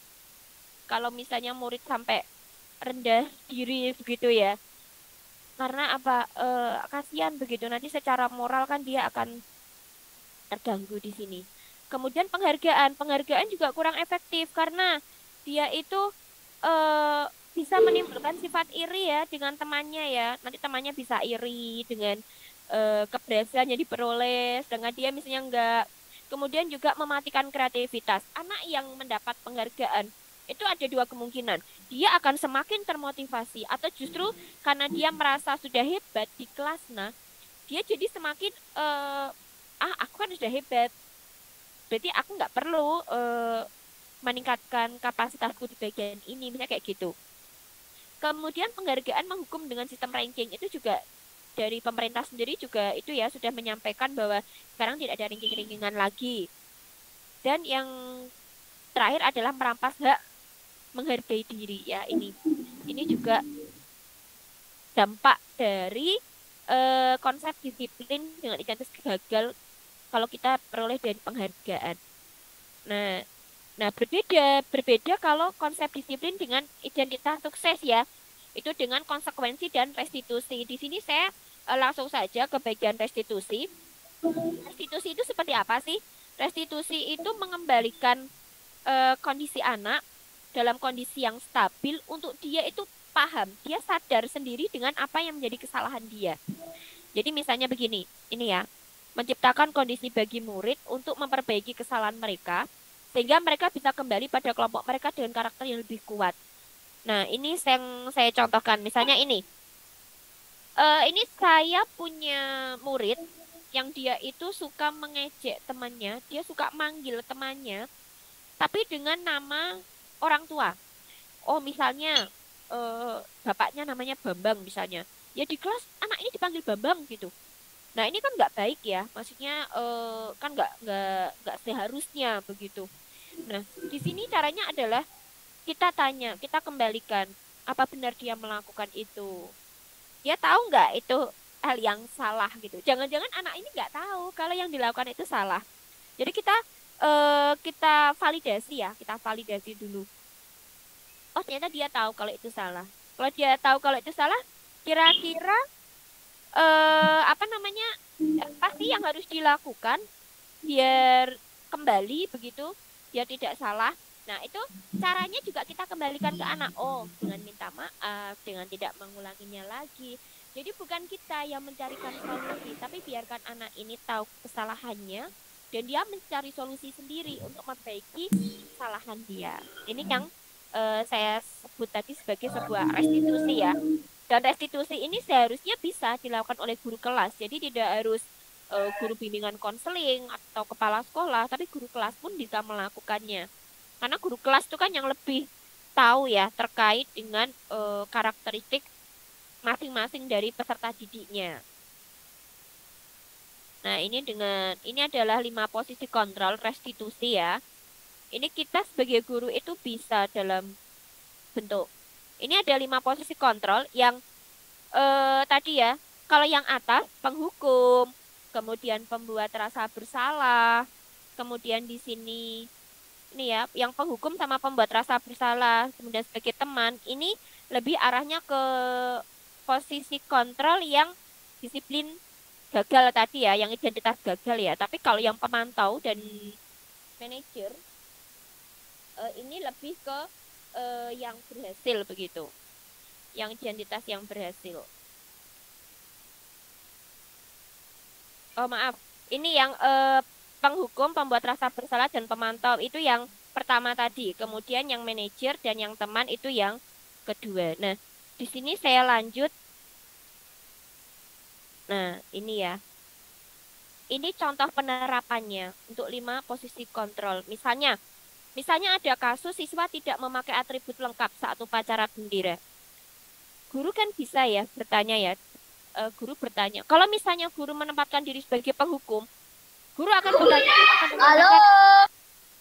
Kalau misalnya murid sampai rendah diri begitu ya. Karena apa? Kasihan begitu. Nanti secara moral kan dia akan terganggu di sini. Kemudian penghargaan juga kurang efektif karena dia itu bisa menimbulkan sifat iri ya dengan temannya ya. Nanti temannya bisa iri dengan keberhasilan yang diperoleh, sedangkan dia misalnya kemudian juga mematikan kreativitas. Anak yang mendapat penghargaan itu ada dua kemungkinan. Dia akan semakin termotivasi atau justru karena dia merasa sudah hebat di kelas, nah dia jadi semakin aku kan sudah hebat, berarti aku nggak perlu meningkatkan kapasitasku di bagian ini, misalnya kayak gitu. Kemudian penghargaan menghukum dengan sistem ranking itu juga dari pemerintah sendiri juga itu ya sudah menyampaikan bahwa sekarang tidak ada ranking-rankingan lagi. Dan yang terakhir adalah merampas hak menghargai diri ya ini. Ini juga dampak dari konsep disiplin dengan identitas gagal kalau kita peroleh dari penghargaan. Nah, berbeda kalau konsep disiplin dengan identitas sukses ya. Itu dengan konsekuensi dan restitusi. Di sini saya langsung saja ke bagian restitusi. Restitusi itu seperti apa sih? Restitusi itu mengembalikan kondisi anak dalam kondisi yang stabil untuk dia itu paham, dia sadar sendiri dengan apa yang menjadi kesalahan dia. Jadi misalnya begini, ini ya, menciptakan kondisi bagi murid untuk memperbaiki kesalahan mereka, sehingga mereka bisa kembali pada kelompok mereka dengan karakter yang lebih kuat. Nah, ini yang saya contohkan. Misalnya ini saya punya murid yang dia itu suka mengejek temannya, dia suka manggil temannya, tapi dengan nama orang tua. Oh, misalnya bapaknya namanya Bambang misalnya. Ya di kelas anak ini dipanggil Bambang gitu. Nah, ini kan nggak baik ya. Maksudnya kan nggak seharusnya begitu. Nah, di sini caranya adalah kita tanya, kita kembalikan apa benar dia melakukan itu. Dia tahu nggak itu hal yang salah gitu. Jangan-jangan anak ini nggak tahu kalau yang dilakukan itu salah. Jadi kita validasi ya, kita validasi dulu. Oh, ternyata dia tahu kalau itu salah. Kalau dia tahu kalau itu salah, kira-kira apa namanya? Pasti yang harus dilakukan biar kembali begitu, biar tidak salah. Nah, itu caranya juga kita kembalikan ke anak. Oh, dengan minta maaf, dengan tidak mengulanginya lagi. Jadi bukan kita yang mencarikan solusi, tapi biarkan anak ini tahu kesalahannya dan dia mencari solusi sendiri untuk memperbaiki kesalahan dia. Ini yang saya sebut tadi sebagai sebuah restitusi ya. Dan restitusi ini seharusnya bisa dilakukan oleh guru kelas. Jadi tidak harus guru bimbingan konseling atau kepala sekolah, tapi guru kelas pun bisa melakukannya. Karena guru kelas itu kan yang lebih tahu ya terkait dengan karakteristik masing-masing dari peserta didiknya. Nah, ini adalah 5 posisi kontrol restitusi ya. Ini kita sebagai guru itu bisa dalam bentuk. Ini ada 5 posisi kontrol yang tadi ya. Kalau yang atas penghukum, kemudian pembuat rasa bersalah, kemudian di sini ini ya, yang penghukum sama pembuat rasa bersalah, kemudian sebagai teman, ini lebih arahnya ke posisi kontrol yang disiplin gagal tadi ya, yang identitas gagal ya. Tapi kalau yang pemantau dan manajer ini lebih ke yang berhasil begitu, yang identitas yang berhasil. Oh maaf, ini yang penghukum, pembuat rasa bersalah dan pemantau itu yang pertama tadi. Kemudian yang manajer dan yang teman itu yang kedua. Nah, di sini saya lanjut. Nah, ini ya. Ini contoh penerapannya untuk 5 posisi kontrol. Misalnya ada kasus siswa tidak memakai atribut lengkap saat upacara bendera. Guru kan bisa ya bertanya ya. Guru bertanya. Kalau misalnya guru menempatkan diri sebagai penghukum, guru akan bertanya,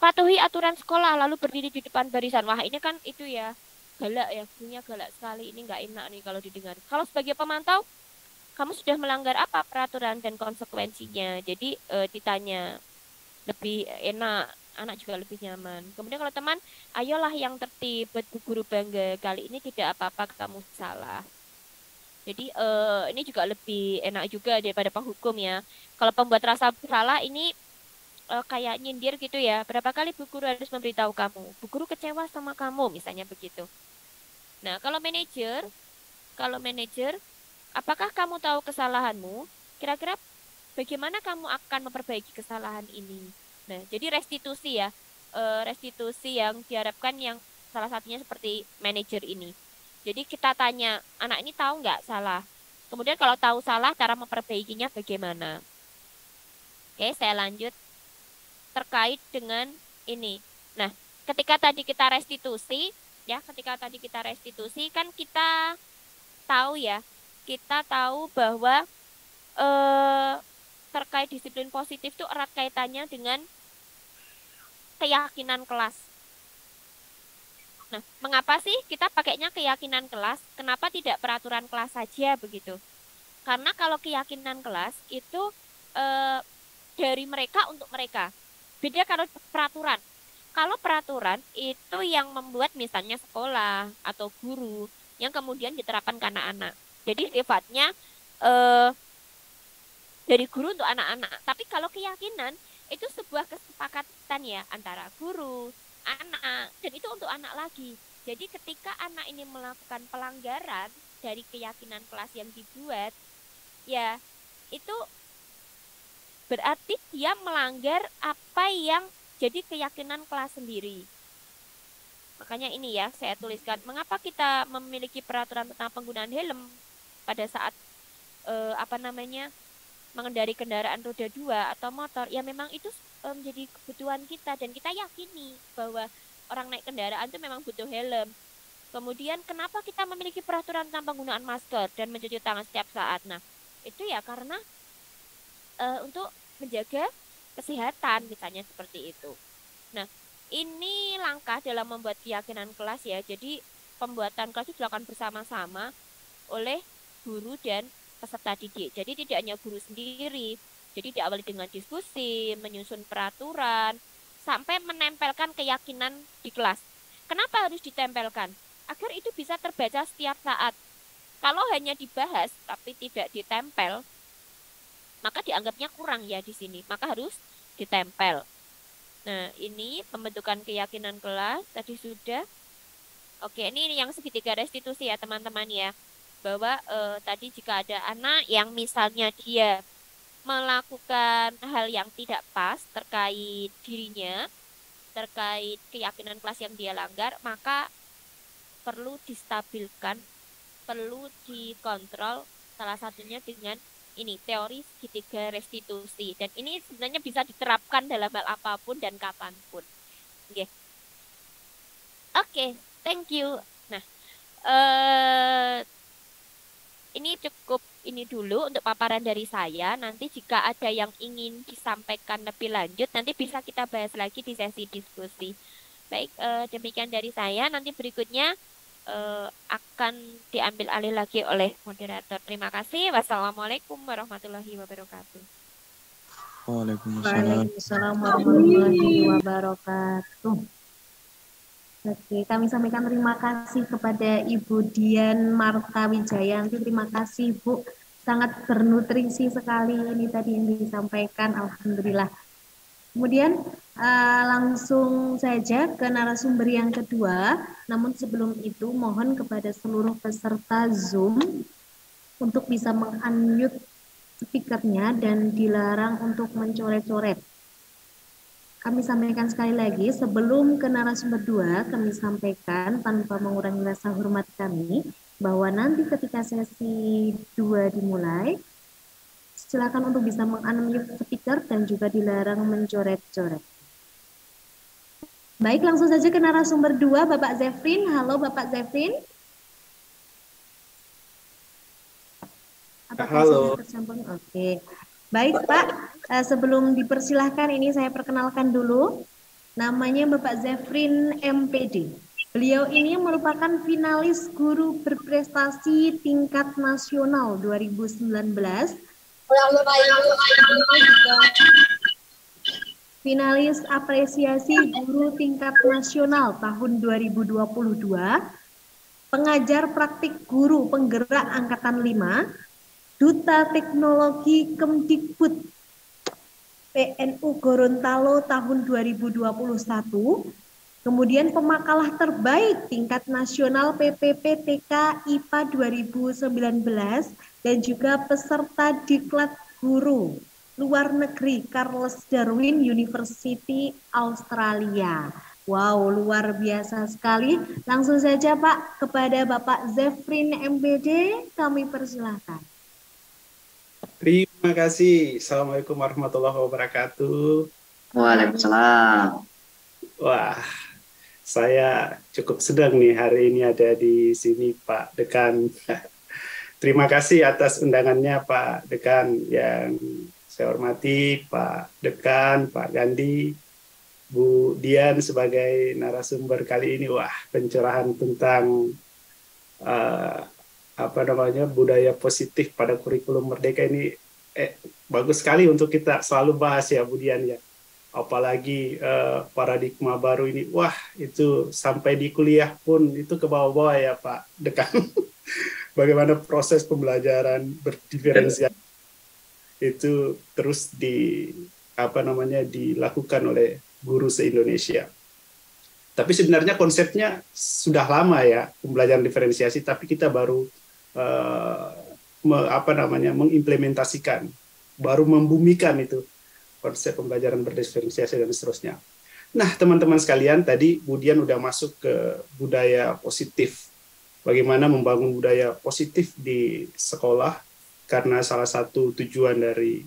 patuhi aturan sekolah lalu berdiri di depan barisan. Wah, ini kan itu ya. Galak ya, gurunya galak sekali. Ini nggak enak nih kalau didengar. Kalau sebagai pemantau, kamu sudah melanggar apa peraturan dan konsekuensinya. Jadi ditanya lebih enak, anak juga lebih nyaman. Kemudian kalau teman, ayolah yang tertib, buat Bu Guru bangga. Kali ini tidak apa-apa kamu salah. Jadi ini juga lebih enak juga daripada penghukum ya. Kalau pembuat rasa bersalah ini kayak nyindir gitu ya. Berapa kali Bu Guru harus memberitahu kamu? Bu Guru kecewa sama kamu, misalnya begitu. Nah, kalau manajer, apakah kamu tahu kesalahanmu? Kira-kira bagaimana kamu akan memperbaiki kesalahan ini? Nah, jadi restitusi ya, restitusi yang diharapkan yang salah satunya seperti manajer ini. Jadi kita tanya, anak ini tahu nggak salah? Kemudian kalau tahu salah, cara memperbaikinya bagaimana? Oke, saya lanjut terkait dengan ini. Nah, ketika tadi kita restitusi, ya, ketika tadi kita restitusi kan kita tahu ya, kita tahu bahwa eh, terkait disiplin positif itu erat kaitannya dengan keyakinan kelas. Nah, mengapa sih kita pakainya keyakinan kelas? Kenapa tidak peraturan kelas saja begitu? Karena kalau keyakinan kelas itu eh, dari mereka untuk mereka. Beda kalau peraturan. Kalau peraturan itu yang membuat misalnya sekolah atau guru yang kemudian diterapkan ke anak-anak. Jadi sifatnya eh, dari guru untuk anak-anak. Tapi kalau keyakinan itu sebuah kesepakatan ya antara guru, anak, dan itu untuk anak lagi. Jadi ketika anak ini melakukan pelanggaran dari keyakinan kelas yang dibuat, ya itu berarti dia melanggar apa yang jadi keyakinan kelas sendiri. Makanya ini ya saya tuliskan, mengapa kita memiliki peraturan tentang penggunaan helm pada saat apa namanya mengendari kendaraan roda 2 atau motor, ya memang itu menjadi kebutuhan kita dan kita yakini bahwa orang naik kendaraan itu memang butuh helm. Kemudian kenapa kita memiliki peraturan tentang penggunaan masker dan mencuci tangan setiap saat? Nah, itu ya karena untuk menjaga kesehatan misalnya seperti itu. Nah, ini langkah dalam membuat keyakinan kelas ya. Jadi pembuatan kelas itu dilakukan bersama-sama oleh guru dan peserta didik. Jadi tidak hanya guru sendiri. Jadi diawali dengan diskusi, menyusun peraturan, sampai menempelkan keyakinan di kelas. Kenapa harus ditempelkan? Agar itu bisa terbaca setiap saat. Kalau hanya dibahas tapi tidak ditempel, maka dianggapnya kurang ya di sini. Maka harus ditempel. Nah, ini pembentukan keyakinan kelas tadi sudah. Oke, ini yang segitiga restitusi ya teman-teman ya. Bahwa tadi jika ada anak yang misalnya dia melakukan hal yang tidak pas terkait dirinya, terkait keyakinan kelas yang dia langgar, maka perlu distabilkan, perlu dikontrol, salah satunya dengan ini teori segitiga restitusi. Dan ini sebenarnya bisa diterapkan dalam hal apapun dan kapanpun. Oke, thank you. Nah, ini cukup ini dulu untuk paparan dari saya. Nanti jika ada yang ingin disampaikan lebih lanjut, nanti bisa kita bahas lagi di sesi diskusi. Baik, demikian dari saya. Nanti berikutnya akan diambil alih lagi oleh moderator. Terima kasih. Wassalamualaikum warahmatullahi wabarakatuh. Waalaikumsalam warahmatullahi wabarakatuh. Oke, kami sampaikan terima kasih kepada Ibu Dian Marta Wijayanti. Terima kasih Bu, sangat bernutrisi sekali ini tadi yang disampaikan. Alhamdulillah. Kemudian langsung saja ke narasumber yang kedua. Namun sebelum itu mohon kepada seluruh peserta Zoom untuk bisa meng-unmute speakernya dan dilarang untuk mencoret-coret. Kami sampaikan sekali lagi, sebelum ke narasumber 2, kami sampaikan tanpa mengurangi rasa hormat kami, bahwa nanti ketika sesi 2 dimulai, silakan untuk bisa meng-unmute speaker dan juga dilarang mencoret-coret. Baik, langsung saja ke narasumber 2, Bapak Zefrin. Halo Bapak Zefrin. Apakah Halo. sudah tersambung? Oke. Baik Pak, sebelum dipersilahkan ini saya perkenalkan dulu. Namanya Bapak Zefrin MPD. Beliau ini merupakan finalis guru berprestasi tingkat nasional 2019. Finalis apresiasi guru tingkat nasional tahun 2022. Pengajar praktik guru penggerak angkatan 5. Duta Teknologi Kemdikbud PNU Gorontalo tahun 2021, kemudian pemakalah terbaik tingkat nasional PPPTK IPA 2019, dan juga peserta Diklat Guru luar negeri, Charles Darwin University, Australia. Wow, luar biasa sekali. Langsung saja Pak, kepada Bapak Zefrin MBD, kami persilahkan. Terima kasih. Assalamualaikum warahmatullahi wabarakatuh. Waalaikumsalam. Wah, saya cukup sedang nih hari ini ada di sini Pak Dekan. Terima kasih atas undangannya Pak Dekan yang saya hormati, Pak Dekan, Pak Gandhi, Bu Dian sebagai narasumber kali ini. Wah, pencerahan tentang budaya positif pada kurikulum Merdeka ini bagus sekali untuk kita selalu bahas ya Bu Dian ya. Apalagi paradigma baru ini, wah itu sampai di kuliah pun itu ke bawah-bawah ya Pak Dekan. Bagaimana proses pembelajaran berdiferensiasi itu terus dilakukan oleh guru se-Indonesia. Tapi sebenarnya konsepnya sudah lama ya pembelajaran diferensiasi, tapi kita baru mengimplementasikan, baru membumikan itu konsep pembelajaran berdiferensiasi dan seterusnya. Nah, teman-teman sekalian, tadi Budian udah masuk ke budaya positif. Bagaimana membangun budaya positif di sekolah, karena salah satu tujuan dari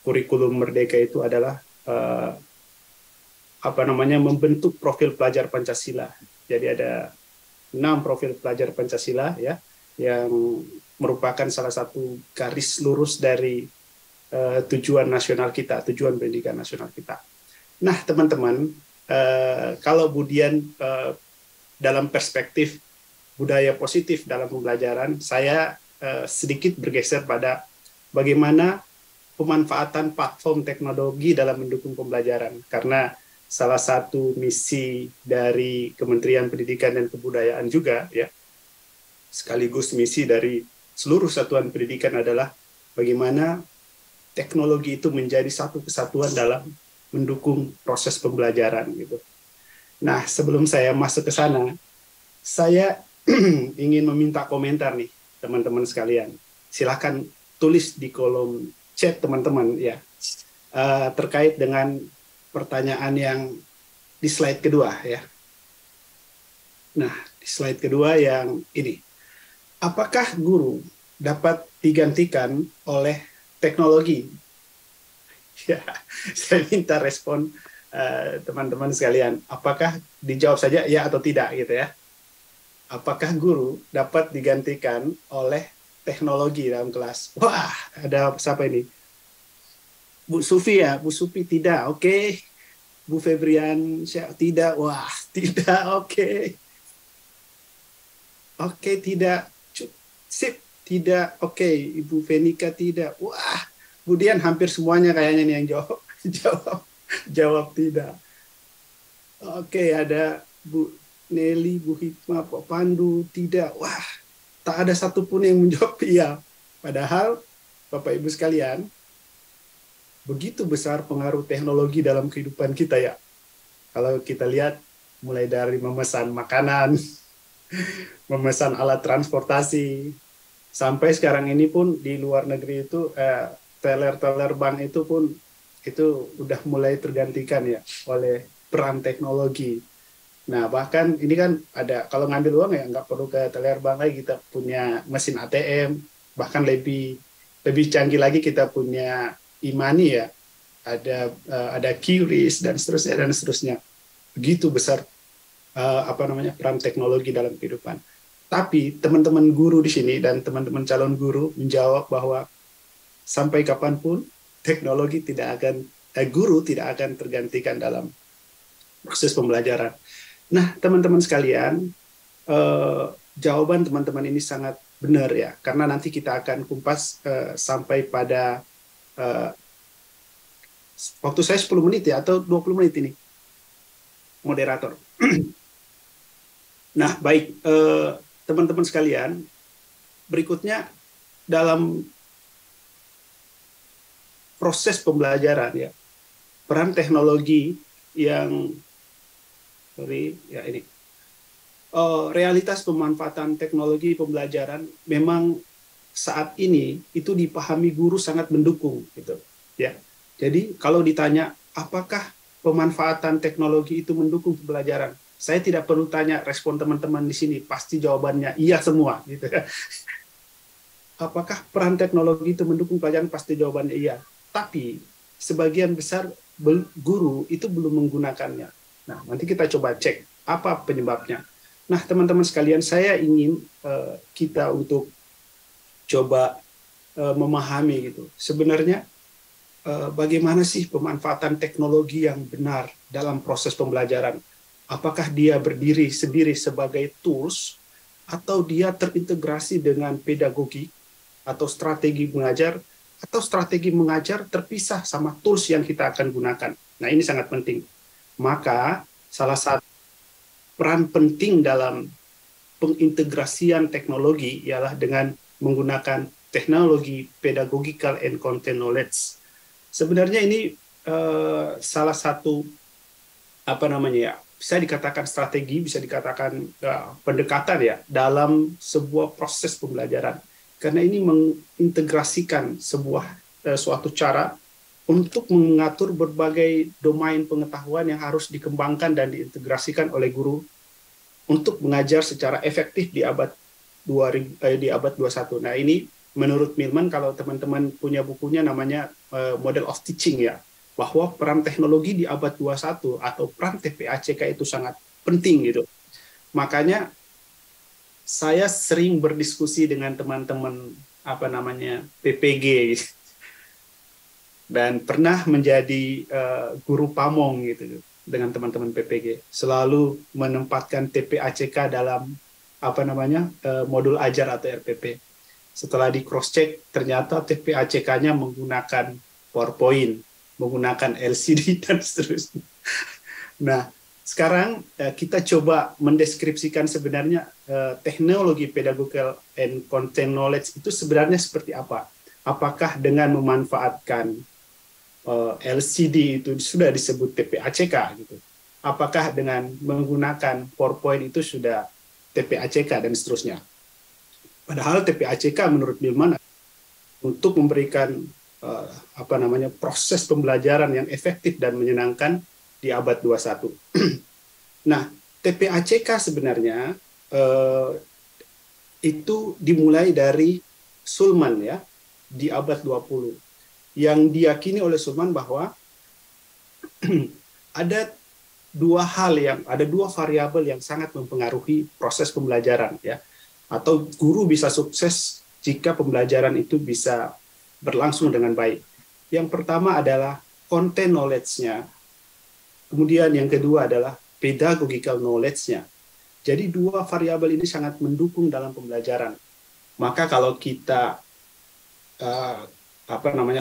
kurikulum Merdeka itu adalah membentuk profil pelajar Pancasila. Jadi ada 6 profil pelajar Pancasila ya, yang merupakan salah satu garis lurus dari tujuan nasional kita, tujuan pendidikan nasional kita. Nah, teman-teman, kalau Budian dalam perspektif budaya positif dalam pembelajaran, saya sedikit bergeser pada bagaimana pemanfaatan platform teknologi dalam mendukung pembelajaran. Karena salah satu misi dari Kementerian Pendidikan dan Kebudayaan juga, ya, sekaligus misi dari seluruh satuan pendidikan adalah bagaimana teknologi itu menjadi satu kesatuan dalam mendukung proses pembelajaran gitu. Nah, sebelum saya masuk ke sana, saya ingin meminta komentar nih teman-teman sekalian. Silakan tulis di kolom chat teman-teman ya, terkait dengan pertanyaan yang di slide kedua ya. Nah, di slide kedua yang ini. Apakah guru dapat digantikan oleh teknologi? Ya, saya minta respon teman-teman sekalian. Apakah dijawab saja ya atau tidak gitu ya? Apakah guru dapat digantikan oleh teknologi dalam kelas? Wah, ada siapa ini? Bu Sufi ya, Bu Sufi tidak, oke. Bu Febrian tidak, wah tidak, oke. Oke, tidak, sip, tidak, oke. Ibu Venika tidak, wah. Kemudian hampir semuanya kayaknya nih yang jawab tidak. Oke, ada Bu Nelly, Bu Hikmah, Pak Pandu tidak. Wah, tak ada satupun yang menjawab iya. Padahal Bapak Ibu sekalian, begitu besar pengaruh teknologi dalam kehidupan kita ya. Kalau kita lihat mulai dari memesan makanan, memesan alat transportasi, sampai sekarang ini pun di luar negeri itu teller bank itu pun itu udah mulai tergantikan ya oleh peran teknologi. Nah, bahkan ini kan ada, kalau ngambil uang ya nggak perlu ke teller bank lagi, kita punya mesin ATM, bahkan lebih canggih lagi kita punya e-money ya, ada QRIS dan seterusnya. Begitu besar peran teknologi dalam kehidupan. Tapi teman-teman guru di sini dan teman-teman calon guru menjawab bahwa sampai kapanpun teknologi guru tidak akan tergantikan dalam proses pembelajaran. Nah, teman-teman sekalian, jawaban teman-teman ini sangat benar ya, karena nanti kita akan kumpas sampai pada waktu saya 10 menit ya, atau 20 menit ini, moderator. Nah, baik, teman-teman sekalian, berikutnya dalam proses pembelajaran ya, peran teknologi yang realitas pemanfaatan teknologi pembelajaran memang saat ini itu dipahami guru sangat mendukung gitu ya. Jadi kalau ditanya apakah pemanfaatan teknologi itu mendukung pembelajaran, saya tidak perlu tanya respon teman-teman di sini, pasti jawabannya iya semua gitu ya. Apakah peran teknologi itu mendukung pelajaran, pasti jawabannya iya. Tapi sebagian besar guru itu belum menggunakannya. Nah, nanti kita coba cek apa penyebabnya. Nah, teman-teman sekalian, saya ingin kita untuk coba memahami gitu. Sebenarnya bagaimana sih pemanfaatan teknologi yang benar dalam proses pembelajaran? Apakah dia berdiri sendiri sebagai tools atau dia terintegrasi dengan pedagogi atau strategi mengajar, atau strategi mengajar terpisah sama tools yang kita akan gunakan. Nah, ini sangat penting. Maka salah satu peran penting dalam pengintegrasian teknologi ialah dengan menggunakan teknologi pedagogical and content knowledge. Sebenarnya ini salah satu bisa dikatakan strategi, bisa dikatakan pendekatan ya dalam sebuah proses pembelajaran. Karena ini mengintegrasikan suatu cara untuk mengatur berbagai domain pengetahuan yang harus dikembangkan dan diintegrasikan oleh guru untuk mengajar secara efektif di abad 21. Nah, ini menurut Milman, kalau teman-teman punya bukunya namanya Model of Teaching ya, bahwa peran teknologi di abad 21 atau peran TPACK itu sangat penting gitu. Makanya saya sering berdiskusi dengan teman-teman PPG gitu. Dan pernah menjadi guru pamong gitu dengan teman-teman PPG, selalu menempatkan TPACK dalam modul ajar atau RPP. Setelah di cross check ternyata TPACK-nya menggunakan PowerPoint, menggunakan LCD dan seterusnya. Nah, sekarang kita coba mendeskripsikan sebenarnya teknologi pedagogical and content knowledge itu sebenarnya seperti apa. Apakah dengan memanfaatkan LCD itu sudah disebut TPACK gitu? Apakah dengan menggunakan PowerPoint itu sudah TPACK dan seterusnya? Padahal TPACK menurut Milman untuk memberikan proses pembelajaran yang efektif dan menyenangkan di abad 21. Nah, TPACK sebenarnya itu dimulai dari Sulman ya di abad 20, yang diyakini oleh Sulman bahwa ada dua variabel yang sangat mempengaruhi proses pembelajaran ya, atau guru bisa sukses jika pembelajaran itu bisa berlangsung dengan baik. Yang pertama adalah content knowledge-nya, kemudian yang kedua adalah pedagogical knowledge-nya. Jadi dua variabel ini sangat mendukung dalam pembelajaran. Maka kalau kita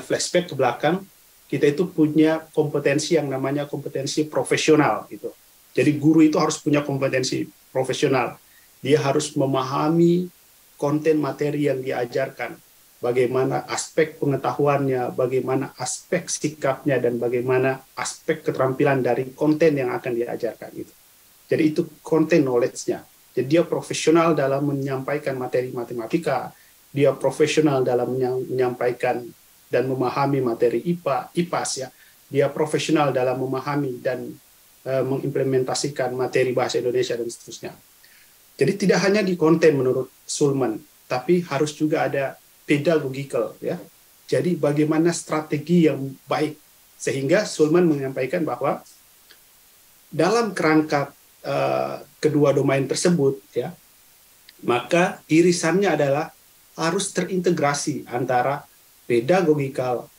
flashback ke belakang, kita itu punya kompetensi yang namanya kompetensi profesional gitu. Jadi guru itu harus punya kompetensi profesional. Dia harus memahami konten materi yang diajarkan, bagaimana aspek pengetahuannya, bagaimana aspek sikapnya, dan bagaimana aspek keterampilan dari konten yang akan diajarkan gitu. Jadi itu content knowledge-nya. Jadi dia profesional dalam menyampaikan materi matematika, dia profesional dalam menyampaikan dan memahami materi IPA, IPAS ya. Dia profesional dalam memahami dan mengimplementasikan materi bahasa Indonesia dan seterusnya. Jadi tidak hanya di konten menurut Sulman, tapi harus juga ada pedagogical ya. Jadi bagaimana strategi yang baik, sehingga Sulman menyampaikan bahwa dalam kerangka kedua domain tersebut ya, maka irisannya adalah harus terintegrasi antara pedagogical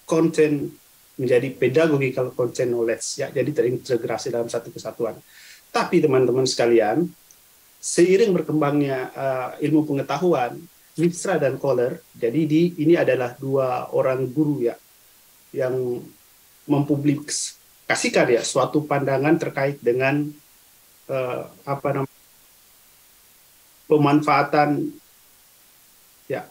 content menjadi pedagogical content knowledge ya, jadi terintegrasi dalam satu kesatuan. Tapi teman-teman sekalian, seiring berkembangnya ilmu pengetahuan, Dijkstra dan Kohler, jadi ini adalah dua orang guru ya yang mempublikasikan ya suatu pandangan terkait dengan pemanfaatan ya.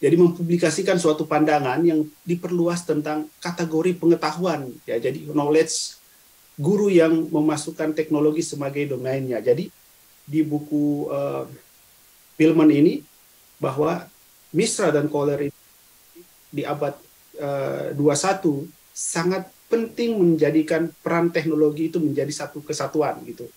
Jadi mempublikasikan suatu pandangan yang diperluas tentang kategori pengetahuan ya, jadi knowledge, guru yang memasukkan teknologi sebagai domainnya. Jadi di buku Pilman ini bahwa Mishra dan Kohler di abad 21 sangat penting menjadikan peran teknologi itu menjadi satu kesatuan gitu.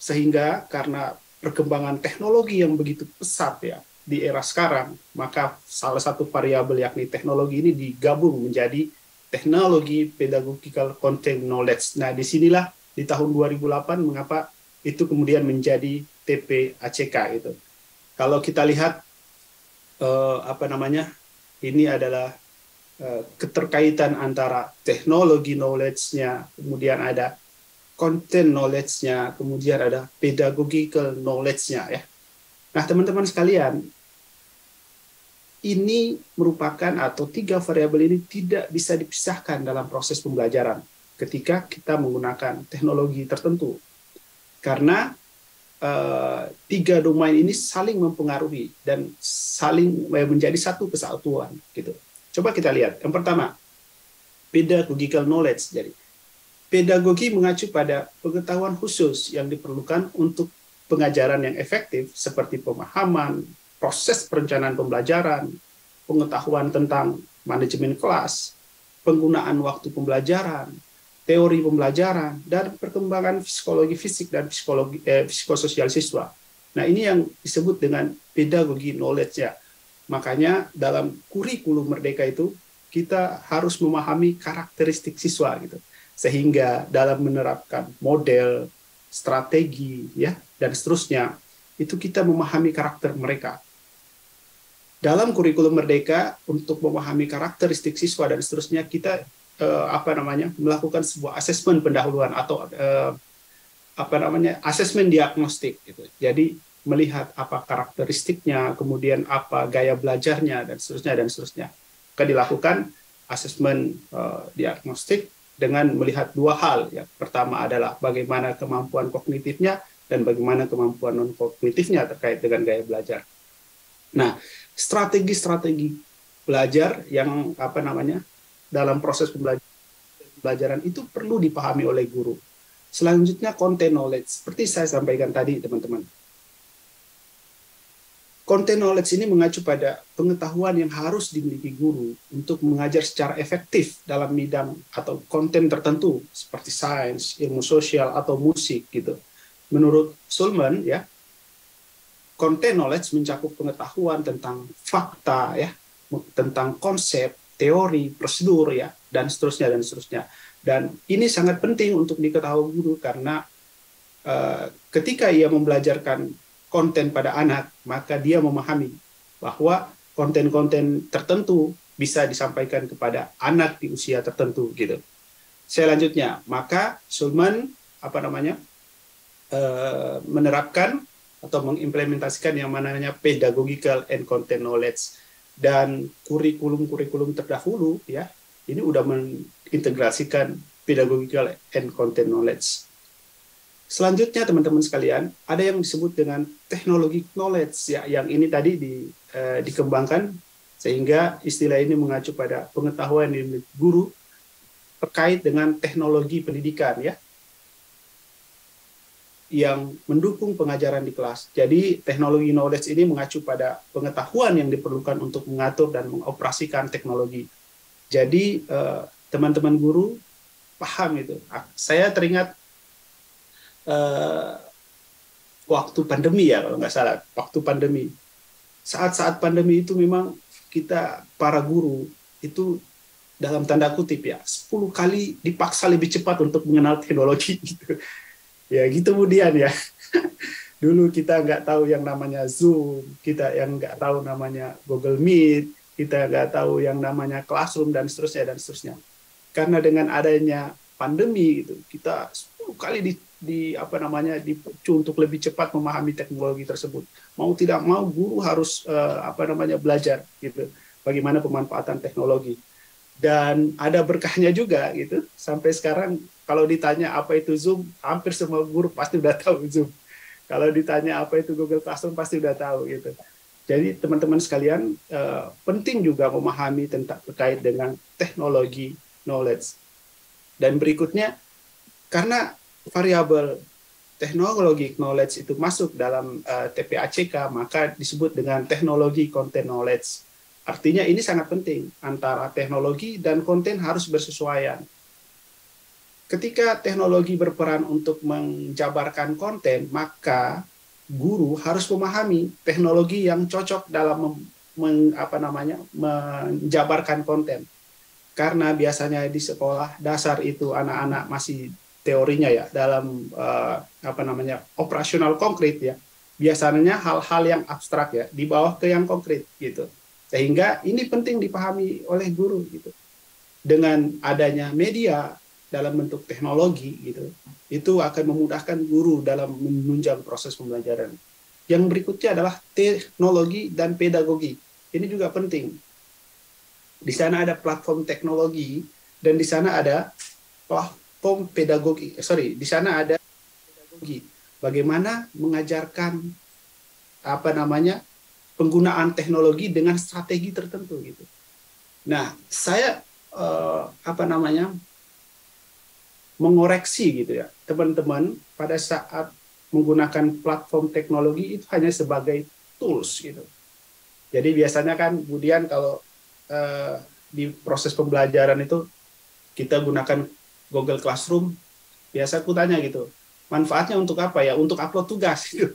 Sehingga karena perkembangan teknologi yang begitu pesat ya di era sekarang, maka salah satu variabel yakni teknologi ini digabung menjadi teknologi pedagogical content knowledge. Nah, disinilah di tahun 2008 mengapa itu kemudian menjadi TPACK itu. Kalau kita lihat ini adalah keterkaitan antara teknologi knowledge-nya, kemudian ada content knowledge-nya, kemudian ada pedagogical knowledge-nya ya. Nah, teman-teman sekalian, ini merupakan atau 3 variabel ini tidak bisa dipisahkan dalam proses pembelajaran ketika kita menggunakan teknologi tertentu. Karena 3 domain ini saling mempengaruhi dan saling menjadi satu kesatuan gitu. Coba kita lihat. Yang pertama, pedagogical knowledge. Jadi, pedagogi mengacu pada pengetahuan khusus yang diperlukan untuk pengajaran yang efektif seperti pemahaman, proses perencanaan pembelajaran, pengetahuan tentang manajemen kelas, penggunaan waktu pembelajaran, teori pembelajaran, dan perkembangan psikologi fisik dan psikososial siswa. Nah, ini yang disebut dengan pedagogi knowledge ya. Makanya dalam kurikulum Merdeka itu kita harus memahami karakteristik siswa gitu. Sehingga dalam menerapkan model, strategi ya dan seterusnya itu kita memahami karakter mereka. Dalam kurikulum Merdeka untuk memahami karakteristik siswa dan seterusnya kita melakukan sebuah asesmen pendahuluan atau asesmen diagnostik gitu. Jadi melihat apa karakteristiknya, kemudian apa gaya belajarnya dan seterusnya. Maka dilakukan asesmen diagnostik dengan melihat 2 hal ya. Pertama adalah bagaimana kemampuan kognitifnya dan bagaimana kemampuan non kognitifnya terkait dengan gaya belajar. Nah, strategi-strategi belajar yang dalam proses pembelajaran itu perlu dipahami oleh guru. Selanjutnya content knowledge. Seperti saya sampaikan tadi, teman-teman. Content knowledge ini mengacu pada pengetahuan yang harus dimiliki guru untuk mengajar secara efektif dalam bidang atau konten tertentu seperti sains, ilmu sosial atau musik gitu. Menurut Shulman ya, content knowledge mencakup pengetahuan tentang fakta ya, tentang konsep, teori, prosedur ya, dan seterusnya. Dan ini sangat penting untuk diketahui guru karena ketika ia membelajarkan konten pada anak, maka dia memahami bahwa konten-konten tertentu bisa disampaikan kepada anak di usia tertentu gitu. Selanjutnya, maka Shulman menerapkan atau mengimplementasikan yang namanya pedagogical and content knowledge, dan kurikulum terdahulu ya ini udah mengintegrasikan pedagogical and content knowledge. Selanjutnya teman-teman sekalian, ada yang disebut dengan teknologi knowledge ya, yang ini tadi dikembangkan sehingga istilah ini mengacu pada pengetahuan dari guru terkait dengan teknologi pendidikan ya, yang mendukung pengajaran di kelas. Jadi teknologi knowledge ini mengacu pada pengetahuan yang diperlukan untuk mengatur dan mengoperasikan teknologi. Jadi teman-teman guru paham itu. Saya teringat waktu pandemi ya, kalau nggak salah, waktu pandemi. Saat-saat pandemi itu memang kita para guru itu dalam tanda kutip ya 10 kali dipaksa lebih cepat untuk mengenal teknologi gitu. Ya gitu kemudian ya. Dulu kita nggak tahu yang namanya Zoom, kita yang nggak tahu namanya Google Meet, kita nggak tahu yang namanya Classroom dan seterusnya. Karena dengan adanya pandemi itu kita 10 kali dipicu untuk lebih cepat memahami teknologi tersebut. Mau tidak mau guru harus belajar gitu bagaimana pemanfaatan teknologi. Dan ada berkahnya juga gitu. Sampai sekarang kalau ditanya apa itu Zoom, hampir semua guru pasti udah tahu Zoom. Kalau ditanya apa itu Google Classroom, pasti udah tahu gitu. Jadi teman-teman sekalian, penting juga memahami terkait dengan teknologi knowledge. Dan berikutnya, karena variabel teknologi knowledge itu masuk dalam TPACK, maka disebut dengan teknologi content knowledge. Artinya ini sangat penting, antara teknologi dan konten harus bersesuaian. Ketika teknologi berperan untuk menjabarkan konten, maka guru harus memahami teknologi yang cocok dalam menjabarkan konten. Karena biasanya di sekolah dasar itu anak-anak masih teorinya ya dalam operasional konkret ya. Biasanya hal-hal yang abstrak ya di bawah ke yang konkret gitu. Sehingga ini penting dipahami oleh guru gitu. Dengan adanya media dalam bentuk teknologi gitu, itu akan memudahkan guru dalam menunjang proses pembelajaran. Yang berikutnya adalah teknologi dan pedagogi. Ini juga penting. Di sana ada platform teknologi dan di sana ada platform pedagogi. Di sana ada pedagogi. Bagaimana mengajarkan penggunaan teknologi dengan strategi tertentu gitu. Nah, saya mengoreksi gitu ya, teman-teman pada saat menggunakan platform teknologi itu hanya sebagai tools gitu. Jadi biasanya kan kemudian kalau di proses pembelajaran itu kita gunakan Google Classroom, biasa aku tanya gitu, manfaatnya untuk apa ya? Untuk upload tugas gitu.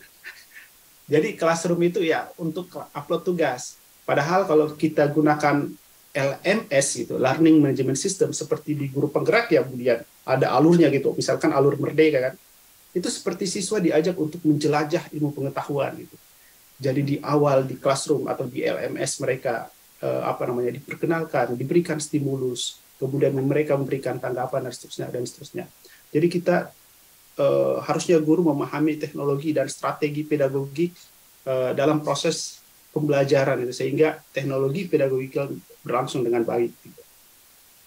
Jadi Classroom itu ya untuk upload tugas. Padahal kalau kita gunakan LMS gitu, Learning Management System, seperti di Guru Penggerak ya kemudian ada alurnya gitu, misalkan alur Merdeka kan, itu seperti siswa diajak untuk menjelajah ilmu pengetahuan gitu. Jadi di awal di Classroom atau di LMS mereka diperkenalkan, diberikan stimulus, kemudian mereka memberikan tanggapan dan seterusnya. Jadi kita harusnya guru memahami teknologi dan strategi pedagogi dalam proses pembelajaran itu, sehingga teknologi pedagogikal berlangsung dengan baik.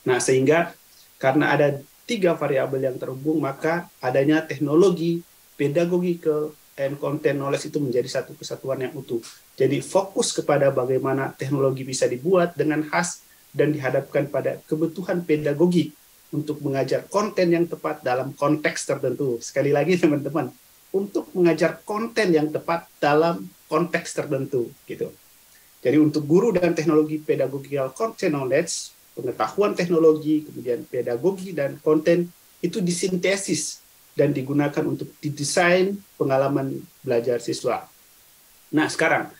Nah, sehingga karena ada 3 variabel yang terhubung, maka adanya teknologi, pedagogikal, and content knowledge itu menjadi satu kesatuan yang utuh. Jadi fokus kepada bagaimana teknologi bisa dibuat dengan khas dan dihadapkan pada kebutuhan pedagogi untuk mengajar konten yang tepat dalam konteks tertentu. Sekali lagi teman-teman, untuk mengajar konten yang tepat dalam konteks tertentu gitu. Jadi untuk guru dan teknologi pedagogical content knowledge, pengetahuan teknologi, kemudian pedagogi dan konten itu disintesis dan digunakan untuk didesain pengalaman belajar siswa. Nah, sekarang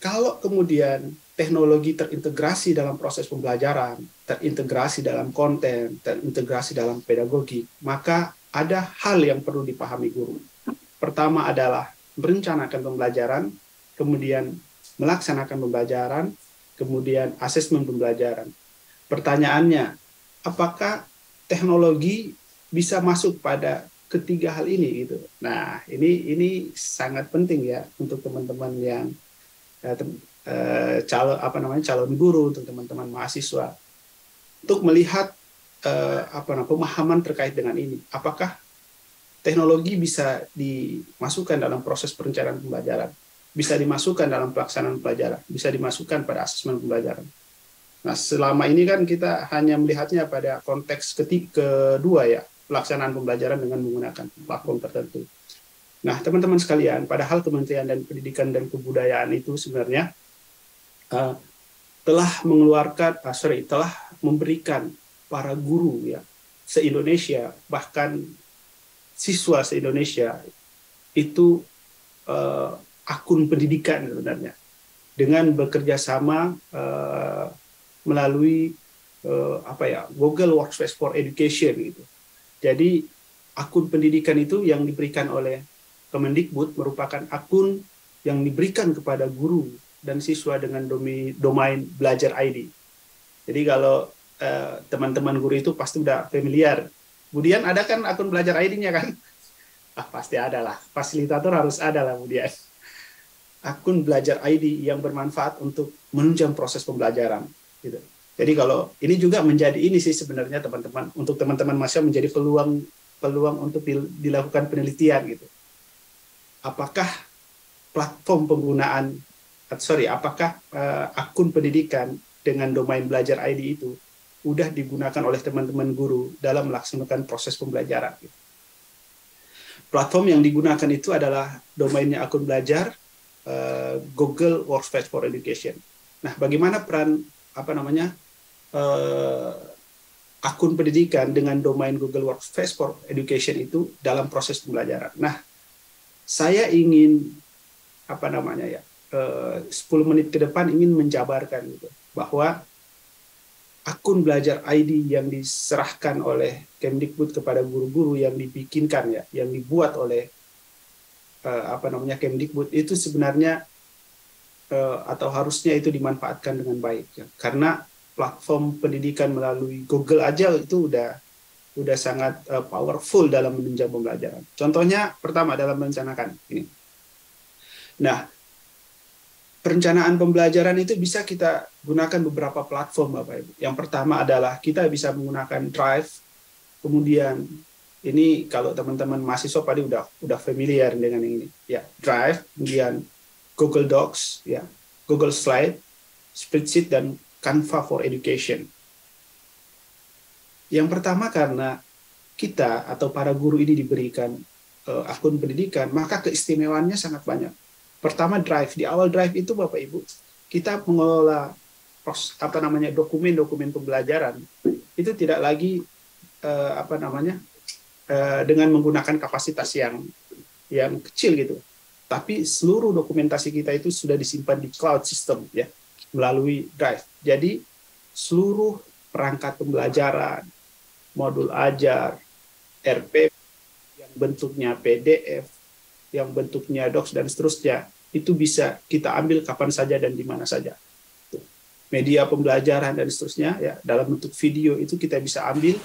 kalau kemudian teknologi terintegrasi dalam proses pembelajaran, terintegrasi dalam konten, terintegrasi dalam pedagogi, maka ada hal yang perlu dipahami guru. Pertama adalah merencanakan pembelajaran, kemudian melaksanakan pembelajaran, kemudian asesmen pembelajaran. Pertanyaannya, apakah teknologi bisa masuk pada ketiga hal ini gitu? Nah, ini sangat penting ya untuk teman-teman yang calon guru, untuk teman-teman mahasiswa, untuk melihat pemahaman terkait dengan ini. Apakah teknologi bisa dimasukkan dalam proses perencanaan pembelajaran, bisa dimasukkan dalam pelaksanaan pembelajaran, bisa dimasukkan pada asesmen pembelajaran. Nah, selama ini kan kita hanya melihatnya pada konteks kedua ya, pelaksanaan pembelajaran dengan menggunakan platform tertentu. Nah, teman-teman sekalian, padahal Kementerian Pendidikan dan Kebudayaan itu sebenarnya telah memberikan para guru ya se-Indonesia, bahkan siswa se-Indonesia itu akun pendidikan sebenarnya, dengan bekerja sama melalui Google Workspace for Education gitu. Jadi akun pendidikan itu yang diberikan oleh Kemendikbud merupakan akun yang diberikan kepada guru dan siswa dengan domain Belajar ID. Jadi kalau teman-teman guru itu pasti udah familiar. Kemudian ada kan akun Belajar ID-nya kan? Pasti ada lah. Fasilitator harus ada lah kemudian. Akun Belajar ID yang bermanfaat untuk menunjang proses pembelajaran. Gitu. Jadi kalau ini juga menjadi ini sih sebenarnya teman-teman, untuk teman-teman mahasiswa menjadi peluang untuk dilakukan penelitian gitu. Apakah platform apakah akun pendidikan dengan domain Belajar ID itu udah digunakan oleh teman-teman guru dalam melaksanakan proses pembelajaran gitu. platform yang digunakan itu adalah domainnya akun belajar Google Workspace for Education. Nah, bagaimana peran akun pendidikan dengan domain Google Workspace for Education itu dalam proses pembelajaran? Nah, saya ingin 10 menit ke depan ingin menjabarkan gitu, bahwa akun belajar ID yang diserahkan oleh Kemdikbud kepada guru-guru yang dibikinkan yang dibuat oleh Kemdikbud itu sebenarnya atau harusnya itu dimanfaatkan dengan baik ya. Karena platform pendidikan melalui Google aja itu udah sangat powerful dalam menunjang pembelajaran. Contohnya pertama dalam merencanakan ini. Nah, perencanaan pembelajaran itu bisa kita gunakan beberapa platform, Bapak Ibu. Yang pertama adalah kita bisa menggunakan Drive. Kemudian ini kalau teman-teman mahasiswa tadi udah familiar dengan ini. Ya, Drive, kemudian Google Docs, ya, Google Slide, Spreadsheet, dan Canva for Education. Yang pertama karena kita atau para guru ini diberikan akun pendidikan, maka keistimewaannya sangat banyak. Pertama Drive, di awal Drive itu Bapak Ibu, kita mengelola dokumen-dokumen pembelajaran itu tidak lagi dengan menggunakan kapasitas yang kecil gitu. Tapi seluruh dokumentasi kita itu sudah disimpan di cloud system ya, melalui Drive. Jadi seluruh perangkat pembelajaran, modul ajar, RP yang bentuknya PDF, yang bentuknya docs dan seterusnya, itu bisa kita ambil kapan saja dan di mana saja. Media pembelajaran dan seterusnya ya, dalam bentuk video itu kita bisa ambil,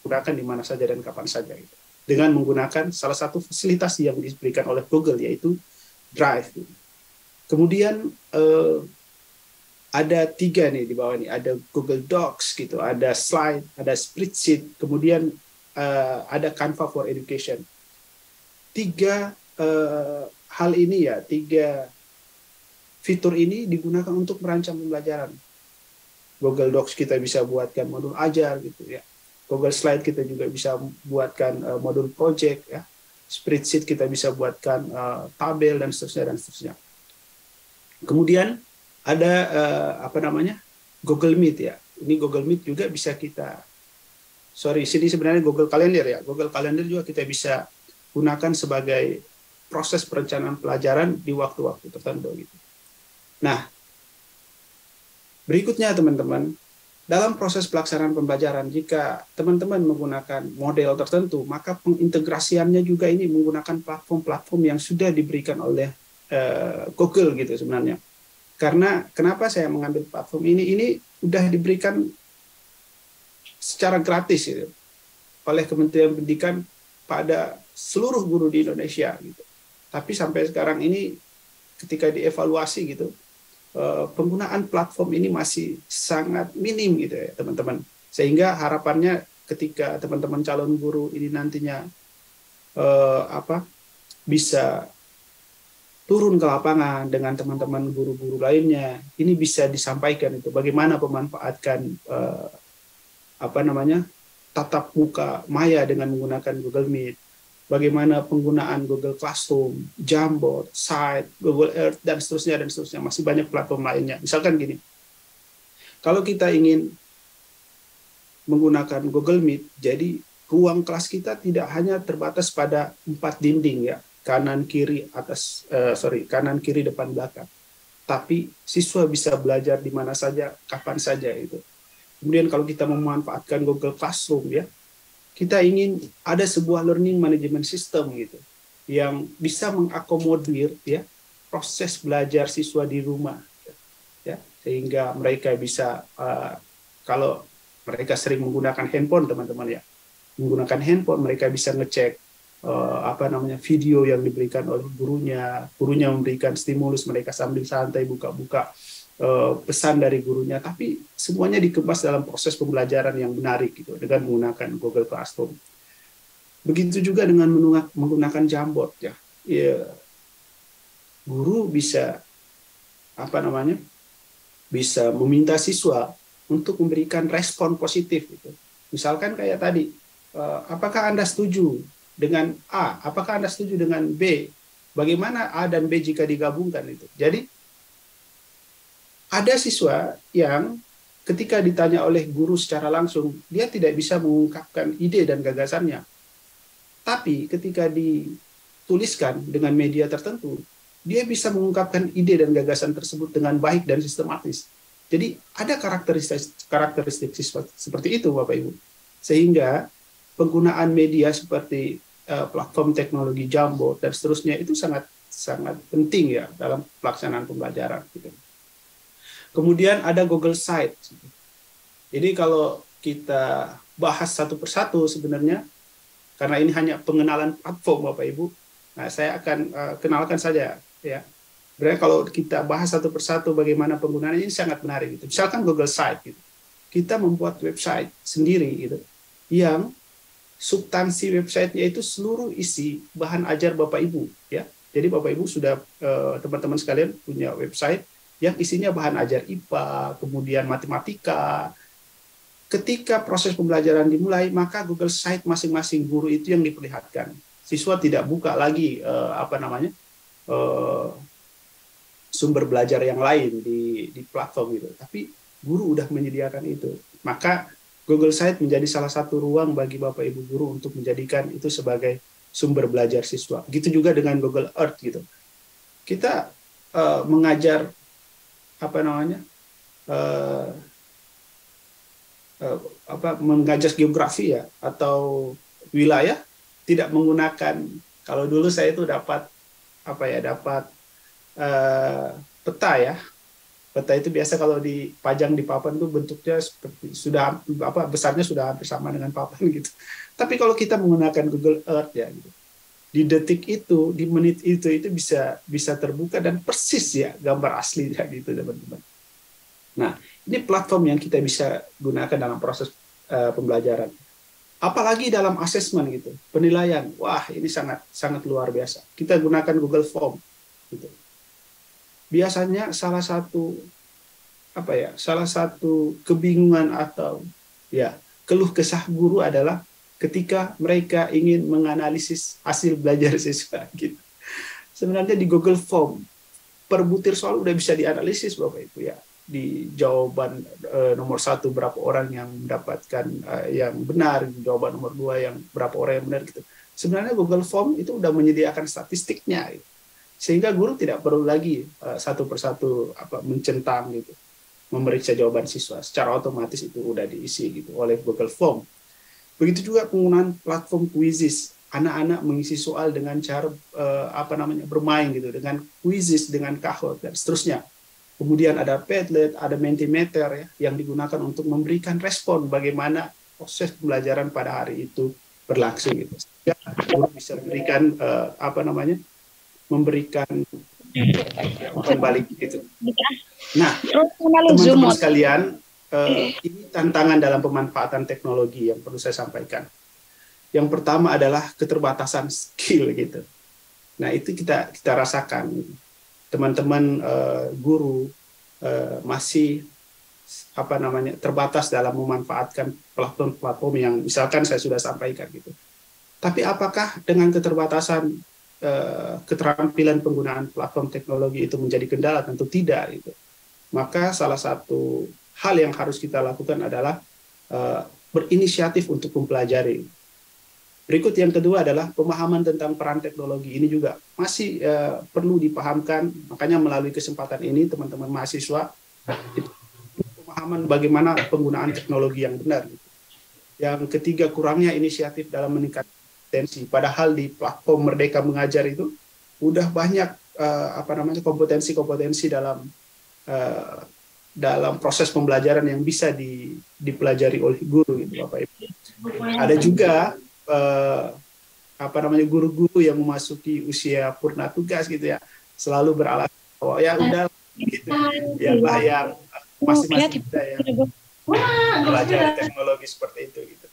gunakan di mana saja dan kapan saja gitu. Dengan menggunakan salah satu fasilitas yang diberikan oleh Google, yaitu Drive. Kemudian ada 3 nih di bawah ini, ada Google Docs gitu, ada Slide, ada Spreadsheet, kemudian ada Canva for Education. 3 hal ini ya, 3 fitur ini digunakan untuk merancang pembelajaran. Google Docs kita bisa buatkan modul ajar gitu ya. Google Slide kita juga bisa buatkan modul project ya. Spreadsheet kita bisa buatkan tabel dan seterusnya. Kemudian ada Google Meet ya. Ini Google Meet juga bisa sini sebenarnya Google Calendar ya. Google Calendar juga kita bisa gunakan sebagai proses perencanaan pelajaran di waktu-waktu tertentu gitu. Nah, berikutnya teman-teman, dalam proses pelaksanaan pembelajaran, jika teman-teman menggunakan model tertentu, maka pengintegrasiannya juga ini menggunakan platform-platform yang sudah diberikan oleh Google gitu sebenarnya. Karena kenapa saya mengambil platform ini? Ini sudah diberikan secara gratis gitu, oleh Kementerian Pendidikan pada seluruh guru di Indonesia gitu. Tapi sampai sekarang ini ketika dievaluasi gitu, penggunaan platform ini masih sangat minim gitu ya teman-teman. Sehingga harapannya ketika teman-teman calon guru ini nantinya bisa turun ke lapangan dengan teman-teman guru-guru lainnya, ini bisa disampaikan itu bagaimana pemanfaatkan tatap muka maya dengan menggunakan Google Meet, bagaimana penggunaan Google Classroom, Jamboard, Site, Google Earth, dan seterusnya. Masih banyak platform lainnya. Misalkan gini, kalau kita ingin menggunakan Google Meet, jadi ruang kelas kita tidak hanya terbatas pada 4 dinding ya, kanan kiri depan belakang. Tapi siswa bisa belajar di mana saja, kapan saja itu. Kemudian kalau kita memanfaatkan Google Classroom ya, kita ingin ada sebuah learning management system gitu yang bisa mengakomodir ya proses belajar siswa di rumah ya, sehingga mereka bisa kalau mereka sering menggunakan handphone teman-teman ya, menggunakan handphone mereka bisa ngecek video yang diberikan oleh gurunya memberikan stimulus, mereka sambil santai buka-buka pesan dari gurunya, tapi semuanya dikemas dalam proses pembelajaran yang menarik gitu dengan menggunakan Google Classroom. Begitu juga dengan menggunakan Jamboard ya. Guru bisa bisa meminta siswa untuk memberikan respon positif gitu. Misalkan kayak tadi, apakah Anda setuju dengan A? Apakah Anda setuju dengan B? Bagaimana A dan B jika digabungkan itu? Jadi ada siswa yang ketika ditanya oleh guru secara langsung, dia tidak bisa mengungkapkan ide dan gagasannya. Tapi ketika dituliskan dengan media tertentu, dia bisa mengungkapkan ide dan gagasan tersebut dengan baik dan sistematis. Jadi ada karakteristik siswa seperti itu, Bapak Ibu. Sehingga penggunaan media seperti platform teknologi Jamboard dan seterusnya itu sangat penting ya dalam pelaksanaan pembelajaran. Gitu. Kemudian ada Google Sites. Jadi kalau kita bahas satu persatu sebenarnya, karena ini hanya pengenalan platform Bapak Ibu, nah saya akan kenalkan saja ya. Sebenarnya kalau kita bahas satu persatu bagaimana penggunaannya ini sangat menarik gitu. Misalkan Google Sites gitu. Kita membuat website sendiri gitu yang substansi websitenya itu seluruh isi bahan ajar Bapak Ibu ya. Jadi Bapak Ibu sudah teman-teman sekalian punya website yang isinya bahan ajar IPA, kemudian matematika. Ketika proses pembelajaran dimulai, maka Google Site masing-masing guru itu yang diperlihatkan. Siswa tidak buka lagi sumber belajar yang lain di platform itu, tapi guru udah menyediakan itu. Maka Google Site menjadi salah satu ruang bagi Bapak Ibu guru untuk menjadikan itu sebagai sumber belajar siswa. Begitu juga dengan Google Earth gitu. Kita mengajar mengajar geografi ya atau wilayah tidak menggunakan, kalau dulu saya itu dapat peta ya. Peta itu biasa kalau dipajang di papan itu bentuknya seperti besarnya sudah hampir sama dengan papan gitu. Tapi kalau kita menggunakan Google Earth ya gitu, di detik itu, di menit itu bisa terbuka dan persis ya gambar asli ya gitu teman-teman. Nah, ini platform yang kita bisa gunakan dalam proses pembelajaran. Apalagi dalam asesmen gitu, penilaian. Wah, ini sangat luar biasa. Kita gunakan Google Form gitu. Biasanya salah satu kebingungan atau ya keluh kesah guru adalah ketika mereka ingin menganalisis hasil belajar siswa gitu. Sebenarnya di Google Form per butir soal udah bisa dianalisis Bapak Ibu ya. Di jawaban nomor 1 berapa orang yang mendapatkan yang benar, di jawaban nomor 2 yang berapa orang yang benar gitu. Sebenarnya Google Form itu udah menyediakan statistiknya gitu. Sehingga guru tidak perlu lagi satu persatu mencentang gitu, memeriksa jawaban siswa. Secara otomatis itu udah diisi gitu oleh Google Form. Begitu juga penggunaan platform Quizizz. Anak-anak mengisi soal dengan cara bermain gitu, dengan Quizizz, dengan Kahoot dan seterusnya. Kemudian ada Padlet, ada Mentimeter ya, yang digunakan untuk memberikan respon bagaimana proses pembelajaran pada hari itu berlangsung gitu. Sehingga guru bisa memberikan umpan balik gitu. Nah, teman-teman sekalian, ini tantangan dalam pemanfaatan teknologi yang perlu saya sampaikan. Yang pertama adalah keterbatasan skill gitu. Nah, itu kita rasakan. Teman-teman guru masih terbatas dalam memanfaatkan platform yang misalkan saya sudah sampaikan gitu. Tapi apakah dengan keterbatasan keterampilan penggunaan platform teknologi itu menjadi kendala? Tentu tidak gitu. Maka salah satu hal yang harus kita lakukan adalah berinisiatif untuk mempelajari. Berikut yang kedua adalah pemahaman tentang peran teknologi. Ini juga masih perlu dipahamkan. Makanya melalui kesempatan ini teman-teman mahasiswa pemahaman bagaimana penggunaan teknologi yang benar. Yang ketiga, kurangnya inisiatif dalam meningkatkan kompetensi. Padahal di platform Merdeka Mengajar itu udah banyak kompetensi-kompetensi dalam proses pembelajaran yang bisa dipelajari oleh guru gitu Bapak Ibu. Ada juga guru-guru yang memasuki usia purna tugas gitu ya, selalu beralasan bahwa ya udah gitu ya lah yang masih muda ya belajar teknologi seperti itu gitu.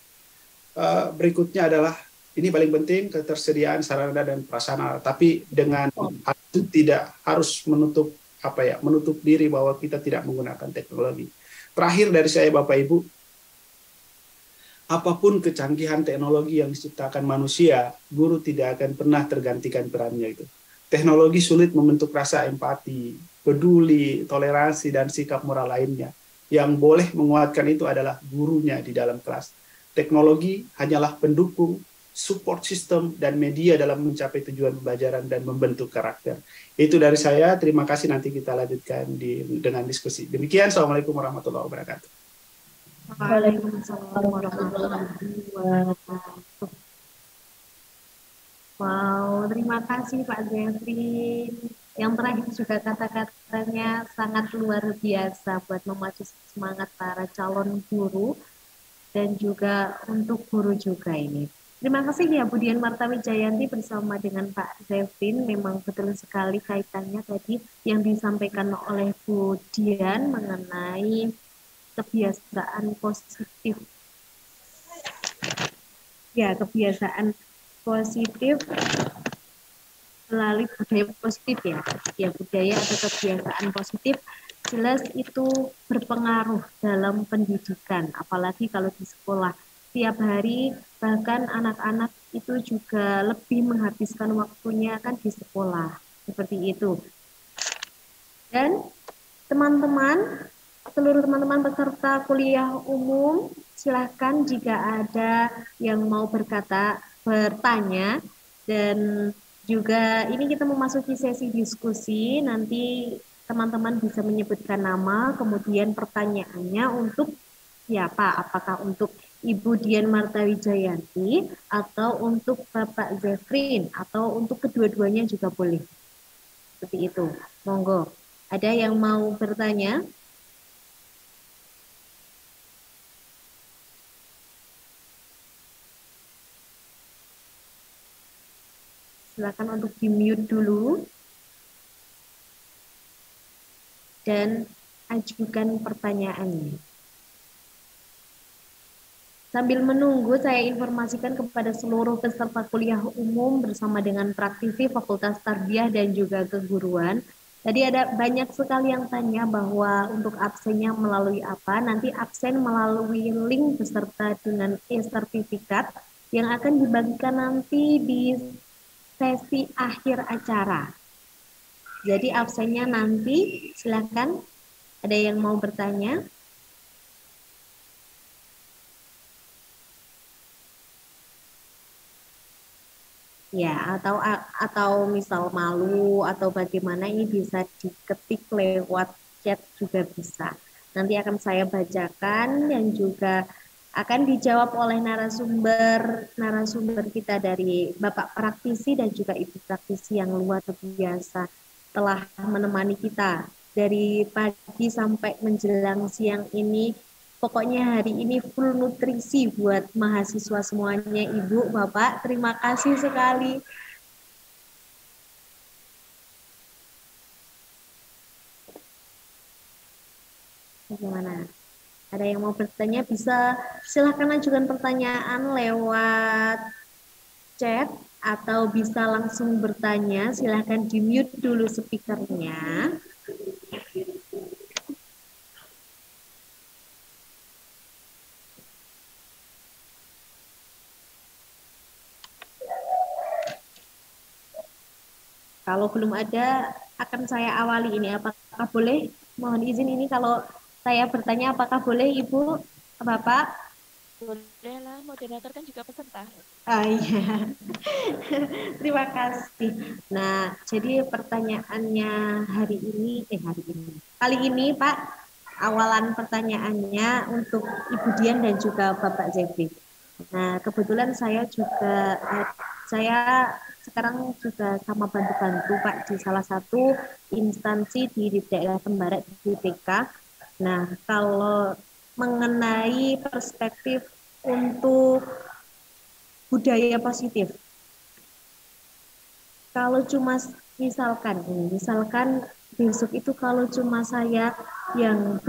Berikutnya adalah ini paling penting, ketersediaan sarana dan prasarana, tapi dengan hal itu tidak harus menutup diri bahwa kita tidak menggunakan teknologi. Terakhir dari saya Bapak Ibu, apapun kecanggihan teknologi yang diciptakan manusia, guru tidak akan pernah tergantikan perannya itu. Teknologi sulit membentuk rasa empati, peduli, toleransi, dan sikap moral lainnya. Yang boleh menguatkan itu adalah gurunya di dalam kelas. Teknologi hanyalah pendukung, support system, dan media dalam mencapai tujuan pembelajaran dan membentuk karakter. Itu dari saya, terima kasih, nanti kita lanjutkan dengan diskusi. Demikian, Assalamualaikum warahmatullahi wabarakatuh. Waalaikumsalam warahmatullahi wabarakatuh. Wow, terima kasih Pak Zefrin. Yang terakhir juga kata-katanya sangat luar biasa buat memacu semangat para calon guru dan juga untuk guru juga ini. Terima kasih ya Bu Dian Martawi Jayanti bersama dengan Pak Zefrin. Memang betul sekali kaitannya tadi yang disampaikan oleh Bu Dian mengenai kebiasaan positif. Ya, kebiasaan positif melalui budaya positif ya. Ya, budaya atau kebiasaan positif jelas itu berpengaruh dalam pendidikan, apalagi kalau di sekolah. Tiap hari bahkan anak-anak itu juga lebih menghabiskan waktunya kan di sekolah. Seperti itu. Dan teman-teman, seluruh teman-teman peserta kuliah umum, silahkan jika ada yang mau bertanya, dan juga ini kita memasuki sesi diskusi, nanti teman-teman bisa menyebutkan nama, kemudian pertanyaannya untuk siapa, apakah untuk Ibu Dian Martawi Jayanti, atau untuk Bapak Zefrin, atau untuk kedua-duanya juga boleh. Seperti itu, monggo. Ada yang mau bertanya? Silakan untuk di-mute dulu dan ajukan pertanyaannya. Sambil menunggu, saya informasikan kepada seluruh peserta kuliah umum bersama dengan praktisi Fakultas Tarbiyah dan juga Keguruan. Tadi ada banyak sekali yang tanya bahwa untuk absennya melalui apa. Nanti absen melalui link beserta dengan e-sertifikat yang akan dibagikan nanti di sesi akhir acara. Jadi absennya nanti, silakan. Ada yang mau bertanya? Ya, atau misal malu atau bagaimana, ini bisa diketik lewat chat juga bisa. Nanti akan saya bacakan dan juga akan dijawab oleh narasumber kita dari Bapak praktisi dan juga Ibu praktisi yang luar biasa telah menemani kita dari pagi sampai menjelang siang ini. Pokoknya hari ini full nutrisi buat mahasiswa semuanya, Ibu, Bapak. Terima kasih sekali. Bagaimana? Ada yang mau bertanya, bisa silahkan ajukan pertanyaan lewat chat atau bisa langsung bertanya. Silahkan di-mute dulu speakernya. Kalau belum ada, akan saya awali ini. Apakah boleh? Mohon izin ini kalau saya bertanya, apakah boleh Ibu, Bapak? Boleh lah, moderator kan juga peserta. Ah, iya. Terima kasih. Nah, jadi pertanyaannya kali ini Pak, awalan pertanyaannya untuk Ibu Dian dan juga Bapak Zefri. Nah, kebetulan saya sekarang juga sama bantu-bantu Pak di salah satu instansi di daerah Tembara di BK. Nah, kalau mengenai perspektif untuk budaya positif, kalau cuma misalkan besok itu kalau cuma saya yang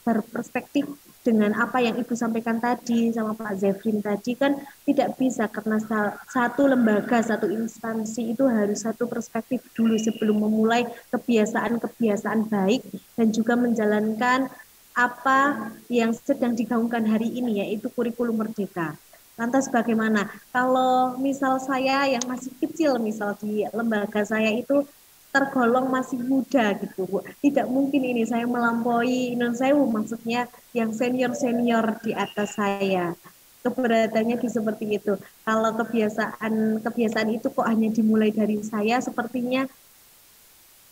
berperspektif dengan apa yang Ibu sampaikan tadi sama Pak Zefrin tadi, kan tidak bisa, karena satu lembaga, satu instansi itu harus satu perspektif dulu sebelum memulai kebiasaan-kebiasaan baik dan juga menjalankan apa yang sedang digaungkan hari ini, yaitu kurikulum merdeka. Lantas bagaimana? Kalau misal saya yang masih kecil, misal di lembaga saya itu tergolong masih muda gitu, Bu. Tidak mungkin ini saya melampaui non sewu, maksudnya yang senior-senior di atas saya. Keberatannya di seperti itu. Kalau kebiasaan itu kok hanya dimulai dari saya, sepertinya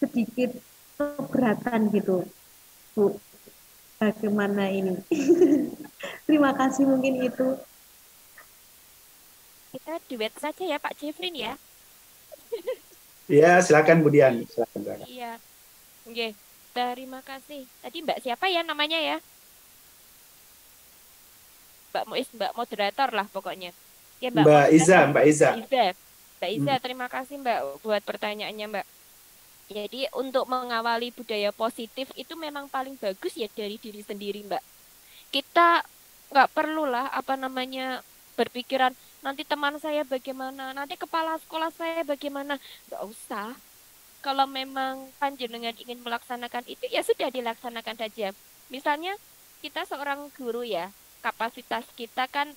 sedikit keberatan gitu, Bu. Bagaimana ini? Terima kasih mungkin itu. Kita duet saja ya Pak Jeffrey ya. Ya, silakan Bu Dian. Silakan. Iya. Oke. Terima kasih. Tadi Mbak siapa ya namanya ya? Mbak Muiz, Mbak moderator lah pokoknya. Ya Mbak Mbak Iza, moderator. Mbak Iza. Mbak Iza, terima kasih Mbak buat pertanyaannya Mbak. Jadi untuk mengawali budaya positif itu memang paling bagus ya dari diri sendiri Mbak. Kita nggak perlulah apa namanya berpikiran nanti teman saya bagaimana, nanti kepala sekolah saya bagaimana. Nggak usah. Kalau memang panjenengan ingin melaksanakan itu ya sudah dilaksanakan saja. Misalnya kita seorang guru ya, kapasitas kita kan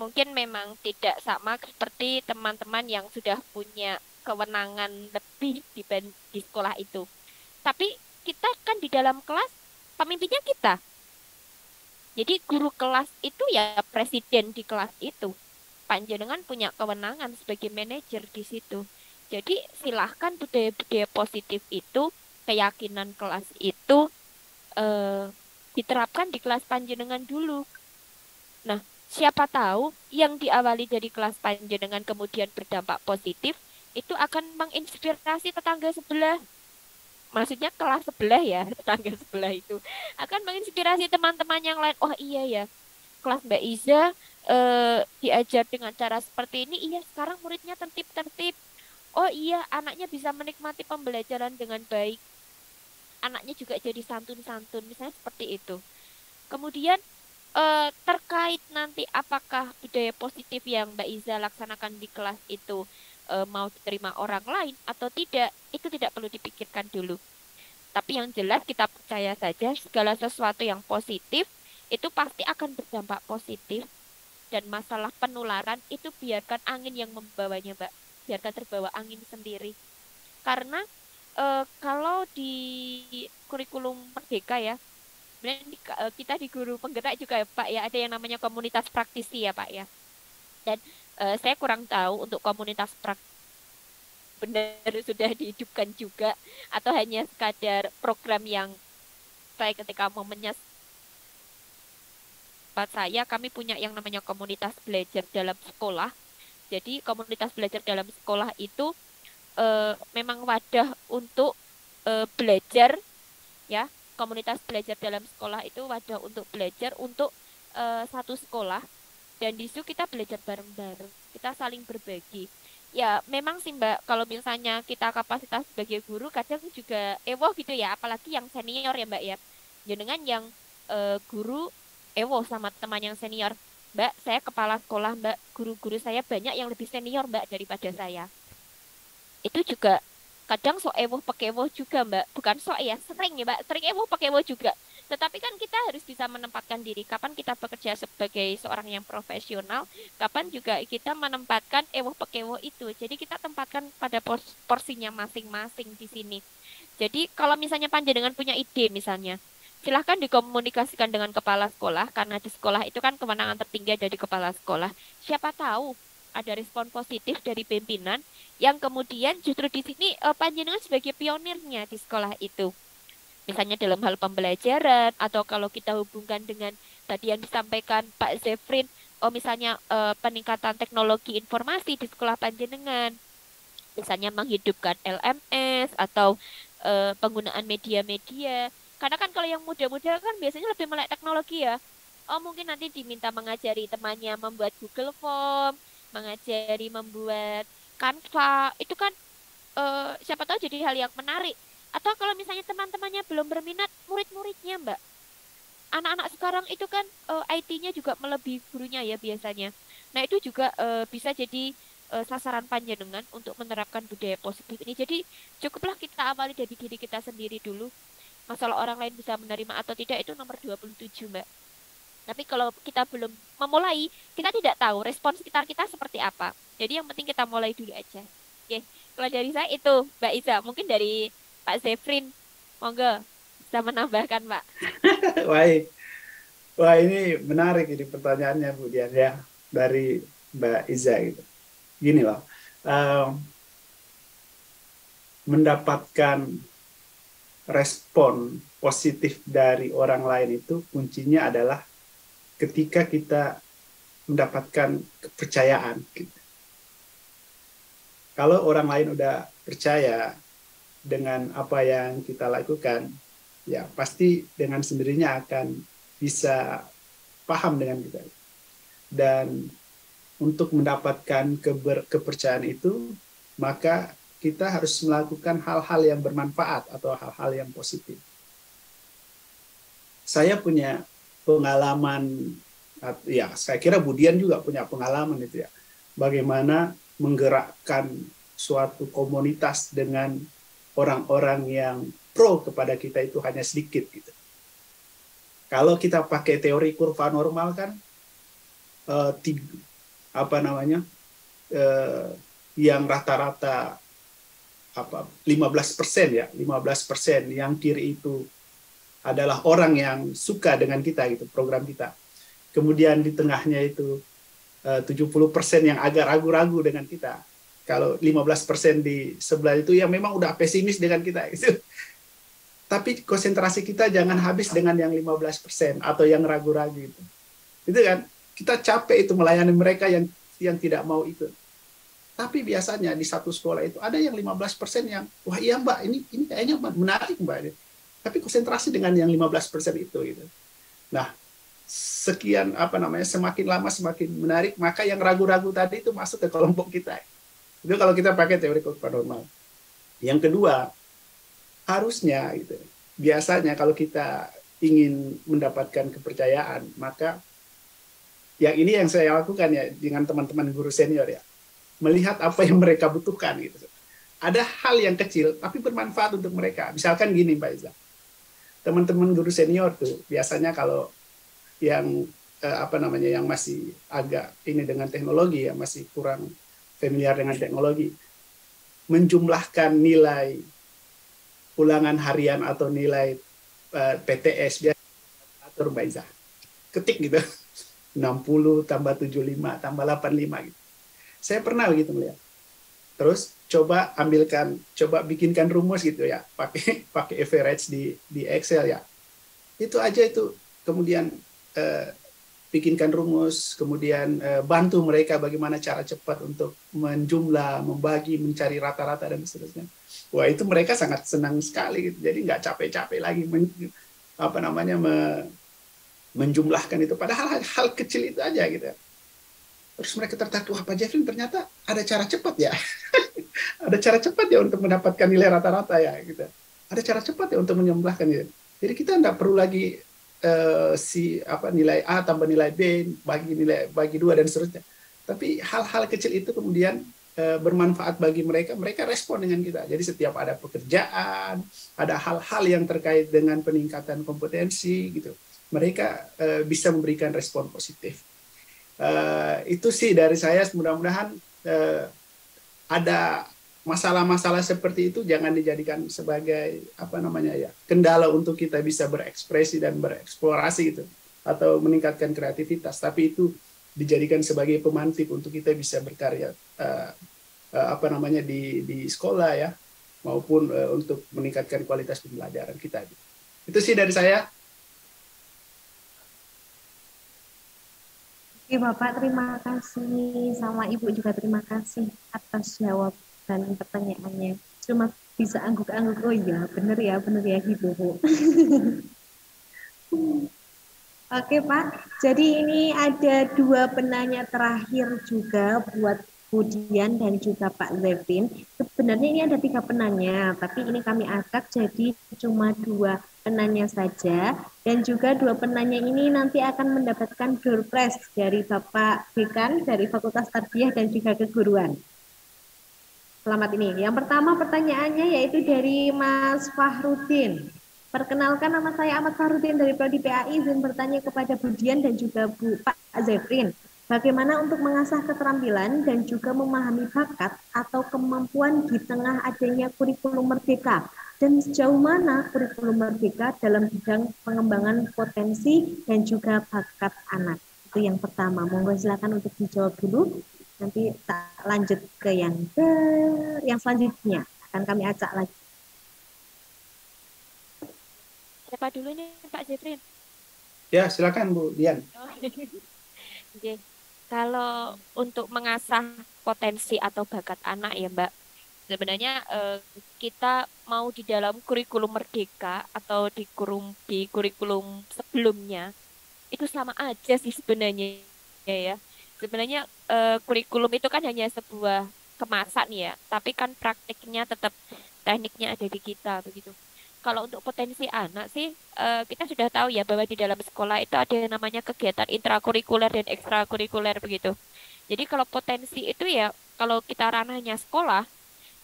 mungkin memang tidak sama seperti teman-teman yang sudah punya kewenangan lebih di sekolah itu. Tapi kita kan di dalam kelas pemimpinnya kita. Jadi guru kelas itu ya presiden di kelas itu. Panjenengan punya kewenangan sebagai manajer di situ. Jadi silahkan budaya-budaya positif itu, keyakinan kelas itu diterapkan di kelas panjenengan dulu. Nah, siapa tahu yang diawali dari kelas panjenengan kemudian berdampak positif, itu akan menginspirasi tetangga sebelah. Maksudnya kelas sebelah ya, tetangga sebelah itu. Akan menginspirasi teman-teman yang lain. Oh iya ya, kelas Mbak Iza diajar dengan cara seperti ini. Iya, sekarang muridnya tertib-tertib. Oh iya, anaknya bisa menikmati pembelajaran dengan baik. Anaknya juga jadi santun-santun, misalnya seperti itu. Kemudian terkait nanti apakah budaya positif yang Mbak Iza laksanakan di kelas itu mau diterima orang lain atau tidak, itu tidak perlu dipikirkan dulu. Tapi yang jelas kita percaya saja segala sesuatu yang positif itu pasti akan berdampak positif dan masalah penularan itu biarkan angin yang membawanya, Mbak. Biarkan terbawa angin sendiri. Karena kalau di kurikulum Merdeka ya, kita di guru penggerak juga ya Pak ya, ada yang namanya komunitas praktisi ya Pak ya. Dan saya kurang tahu untuk komunitas praktisi benar sudah dihidupkan juga atau hanya sekadar program yang saya ketika momennya tempat saya kami punya yang namanya komunitas belajar dalam sekolah. Jadi komunitas belajar dalam sekolah itu memang wadah untuk belajar ya. Komunitas belajar dalam sekolah itu wadah untuk belajar untuk satu sekolah dan di situ kita belajar bareng-bareng, kita saling berbagi. Ya, memang sih Mbak, kalau misalnya kita kapasitas sebagai guru kadang juga ewoh gitu ya, apalagi yang senior ya Mbak ya. Jenengan yang guru ewoh sama teman yang senior. Mbak, saya kepala sekolah Mbak, guru-guru saya banyak yang lebih senior Mbak daripada saya. Itu juga kadang sok ewoh pakewoh juga Mbak, bukan sok ya, sering ya Mbak, sering ewoh pakewoh juga. Tetapi kan kita harus bisa menempatkan diri kapan kita bekerja sebagai seorang yang profesional, kapan juga kita menempatkan ewoh pakewoh itu. Jadi kita tempatkan pada porsinya masing-masing di sini. Jadi kalau misalnya panjenengan punya ide misalnya, silahkan dikomunikasikan dengan kepala sekolah karena di sekolah itu kan kewenangan tertinggi ada di kepala sekolah. Siapa tahu ada respon positif dari pimpinan yang kemudian justru di sini panjenengan sebagai pionirnya di sekolah itu. Misalnya dalam hal pembelajaran atau kalau kita hubungkan dengan tadi yang disampaikan Pak Zefrin, oh misalnya peningkatan teknologi informasi di sekolah panjenengan, misalnya menghidupkan LMS atau penggunaan media-media. Karena kan kalau yang muda-muda kan biasanya lebih melek teknologi ya. Oh mungkin nanti diminta mengajari temannya membuat Google Form, mengajari membuat Canva, itu kan siapa tahu jadi hal yang menarik. Atau kalau misalnya teman-temannya belum berminat, murid-muridnya Mbak. Anak-anak sekarang itu kan IT-nya juga melebihi gurunya ya biasanya. Nah itu juga bisa jadi sasaran panjenengan untuk menerapkan budaya positif ini. Jadi cukuplah kita awali dari diri kita sendiri dulu. Masalah orang lain bisa menerima atau tidak itu nomor 27, Mbak. Tapi kalau kita belum memulai, kita tidak tahu respon sekitar kita seperti apa. Jadi yang penting kita mulai dulu aja. Oke, kalau dari saya itu, Mbak Iza. Mungkin dari Pak Zefrin, monggo bisa menambahkan, Pak. Baik. Wah, ini menarik ini pertanyaannya Bu Dian ya, dari Mbak Iza gitu. Gini loh, mendapatkan respon positif dari orang lain itu kuncinya adalah ketika kita mendapatkan kepercayaan. Gitu. Kalau orang lain udah percaya dengan apa yang kita lakukan, ya pasti dengan sendirinya akan bisa paham dengan kita. Dan untuk mendapatkan kepercayaan itu, maka kita harus melakukan hal-hal yang bermanfaat atau hal-hal yang positif. Saya punya pengalaman, ya saya kira Budian juga punya pengalaman itu ya, bagaimana menggerakkan suatu komunitas dengan orang-orang yang pro kepada kita itu hanya sedikit gitu. Kalau kita pakai teori kurva normal kan, yang rata-rata 15% ya, 15% yang kiri itu adalah orang yang suka dengan kita gitu, program kita. Kemudian di tengahnya itu 70% yang agak ragu-ragu dengan kita. Kalau 15% di sebelah itu yang memang udah pesimis dengan kita gitu. Tapi konsentrasi kita jangan habis dengan yang 15% atau yang ragu-ragu itu. Itu kan kita capek itu melayani mereka yang tidak mau ikut. Tapi biasanya di satu sekolah itu ada yang 15% yang, wah iya Mbak, ini kayaknya menarik Mbak. Tapi konsentrasi dengan yang 15% itu gitu. Nah, semakin lama semakin menarik, maka yang ragu-ragu tadi itu masuk ke kelompok kita. Itu kalau kita pakai teori kurva normal. Yang kedua, harusnya gitu. Biasanya kalau kita ingin mendapatkan kepercayaan, maka ini yang saya lakukan ya dengan teman-teman guru senior ya. Melihat apa yang mereka butuhkan gitu. Ada hal yang kecil tapi bermanfaat untuk mereka. Misalkan gini Mbak Iza. Teman-teman guru senior tuh biasanya kalau yang yang masih agak ini dengan teknologi ya, masih kurang familiar dengan teknologi, menjumlahkan nilai ulangan harian atau nilai PTS biasa atur Mbak Iza. Ketik gitu. 60 tambah 75 tambah 85 gitu. Saya pernah begitu melihat. Terus coba bikinkan rumus gitu ya, pakai average di Excel ya. Itu aja itu. Kemudian bikinkan rumus, kemudian bantu mereka bagaimana cara cepat untuk menjumlah, membagi, mencari rata-rata dan seterusnya. Wah, itu mereka sangat senang sekali gitu. Jadi nggak capek-capek lagi menjumlahkan itu. Padahal hal kecil itu aja gitu. Terus mereka tertarik, wah Pak Jeffrey ternyata ada cara cepat ya. Ada cara cepat ya untuk mendapatkan nilai rata-rata ya gitu. Ada cara cepat ya untuk menjumlahkan ya. Jadi kita tidak perlu lagi nilai A tambah nilai B bagi 2 dan seterusnya. Tapi hal-hal kecil itu kemudian bermanfaat bagi mereka respon dengan kita. Jadi setiap ada pekerjaan, ada hal-hal yang terkait dengan peningkatan kompetensi gitu, mereka bisa memberikan respon positif. Itu sih dari saya. Mudah-mudahan ada masalah-masalah seperti itu jangan dijadikan sebagai kendala untuk kita bisa berekspresi dan bereksplorasi gitu, atau meningkatkan kreativitas, tapi itu dijadikan sebagai pemantik untuk kita bisa berkarya di sekolah ya, maupun untuk meningkatkan kualitas pembelajaran kita. Itu sih dari saya. Oke Bapak, terima kasih, sama Ibu juga terima kasih atas jawaban pertanyaannya. Cuma bisa angguk-angguk, oh iya bener ya gitu Bu. Oke Pak, jadi ini ada 2 penanya terakhir juga buat Budian dan juga Pak Zefrin. Sebenarnya ini ada 3 penanya, tapi ini kami angkat jadi cuma 2 penanya saja. Dan juga 2 penanya ini nanti akan mendapatkan door prize dari Bapak Dekan dari Fakultas Tarbiyah dan juga Keguruan. Selamat ini. Yang pertama pertanyaannya yaitu dari Mas Fahrudin. Perkenalkan, nama saya Ahmad Farudin dari Prodi PAI. Izin bertanya kepada Bu Dian dan juga Pak Zefrin. Bagaimana untuk mengasah keterampilan dan juga memahami bakat atau kemampuan di tengah adanya kurikulum merdeka? Dan sejauh mana kurikulum merdeka dalam bidang pengembangan potensi dan juga bakat anak? Itu yang pertama. Monggo silakan untuk dijawab dulu. Nanti tak lanjut ke yang selanjutnya. Akan kami acak lagi. Siapa dulu nih Pak Zefrin? Ya, silakan Bu Dian. Oh. Oke. Kalau untuk mengasah potensi atau bakat anak ya Mbak, sebenarnya kita mau di dalam kurikulum merdeka atau di kurikulum sebelumnya itu sama aja sih sebenarnya ya. Sebenarnya kurikulum itu kan hanya sebuah kemasan ya, tapi kan praktiknya tetap tekniknya ada di kita begitu. Kalau untuk potensi anak sih kita sudah tahu ya bahwa di dalam sekolah itu ada yang namanya kegiatan intrakurikuler dan ekstrakurikuler begitu. Jadi kalau potensi itu ya kalau kita ranahnya sekolah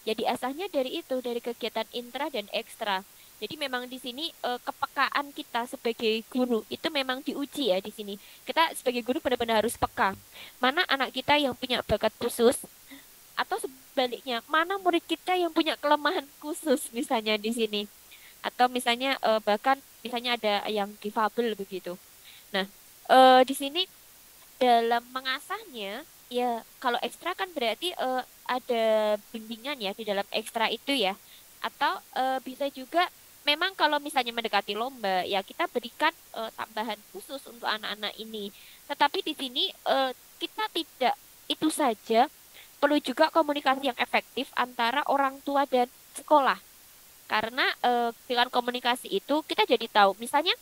ya diasahnya dari itu, dari kegiatan intra dan ekstra. Jadi memang di sini kepekaan kita sebagai guru itu memang diuji ya di sini. Kita sebagai guru benar-benar harus peka. Mana anak kita yang punya bakat khusus atau sebaliknya, mana murid kita yang punya kelemahan khusus misalnya di sini. Atau misalnya bahkan misalnya ada yang difabel begitu. Nah, di sini dalam mengasahnya ya kalau ekstra kan berarti ada bimbingan ya di dalam ekstra itu ya atau bisa juga memang kalau misalnya mendekati lomba ya kita berikan tambahan khusus untuk anak-anak ini tetapi di sini kita tidak itu saja perlu juga komunikasi yang efektif antara orang tua dan sekolah karena dengan komunikasi itu kita jadi tahu misalnya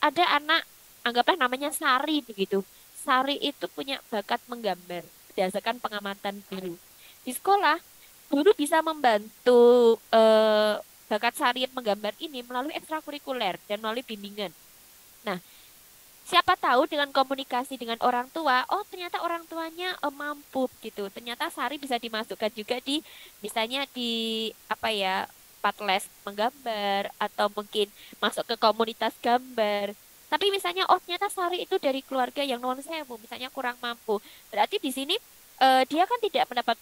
ada anak anggaplah namanya Sari begitu. Sari itu punya bakat menggambar berdasarkan pengamatan guru. Di sekolah, guru bisa membantu bakat Sari yang menggambar ini melalui ekstrakurikuler dan melalui bimbingan. Nah, siapa tahu dengan komunikasi dengan orang tua, oh ternyata orang tuanya mampu gitu. Ternyata Sari bisa dimasukkan juga di misalnya di apa ya, Padles menggambar atau mungkin masuk ke komunitas gambar. Tapi misalnya oh ternyata Sari itu dari keluarga yang non sewu, misalnya kurang mampu. Berarti di sini dia kan tidak mendapat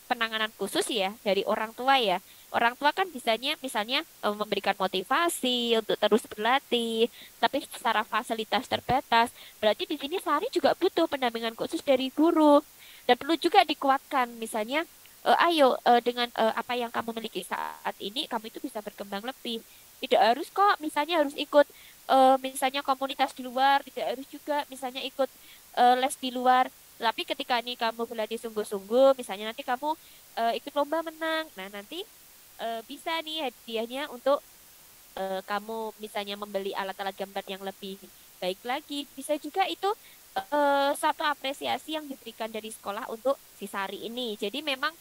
penanganan khusus ya dari orang tua ya. Orang tua kan bisanya misalnya memberikan motivasi untuk terus berlatih, tapi secara fasilitas terbatas. Berarti di sini Sari juga butuh pendampingan khusus dari guru dan perlu juga dikuatkan. Misalnya, ayo dengan apa yang kamu miliki saat ini, kamu itu bisa berkembang lebih. Tidak harus kok, misalnya harus ikut misalnya komunitas di luar, tidak harus juga misalnya ikut les di luar. Tapi ketika nih kamu berlatih sungguh-sungguh, misalnya nanti kamu ikut lomba menang, nah nanti bisa nih hadiahnya untuk kamu misalnya membeli alat-alat gambar yang lebih baik lagi. Bisa juga itu satu apresiasi yang diberikan dari sekolah untuk si Sari ini. Jadi memang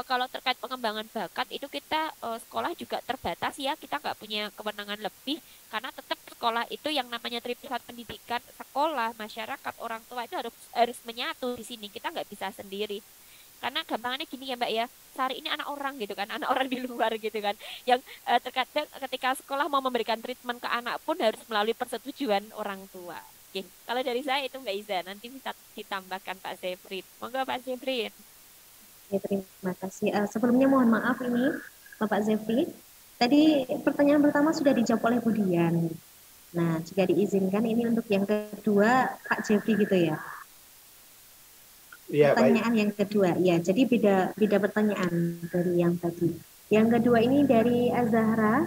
kalau terkait pengembangan bakat itu kita sekolah juga terbatas ya. Kita nggak punya kewenangan lebih karena tetap sekolah itu yang namanya tripartit pendidikan, sekolah, masyarakat, orang tua itu harus menyatu di sini. Kita nggak bisa sendiri. Karena gampangannya gini ya Mbak ya, Sari ini anak orang gitu kan, anak orang di luar gitu kan, yang terkadang ketika sekolah mau memberikan treatment ke anak pun harus melalui persetujuan orang tua. Oke, kalau dari saya itu Mbak Iza, nanti bisa ditambahkan Pak Zefrin. Monggo Pak Zefrin. Ya, terima kasih. Sebelumnya mohon maaf ini Bapak Zefri. Tadi pertanyaan pertama sudah dijawab oleh Bu Dian. Nah, jika diizinkan ini untuk yang kedua Pak Jeffrey gitu ya. Ya, Pertanyaan baik. yang kedua, ya. Jadi beda pertanyaan dari yang tadi. Yang kedua ini dari Azahra.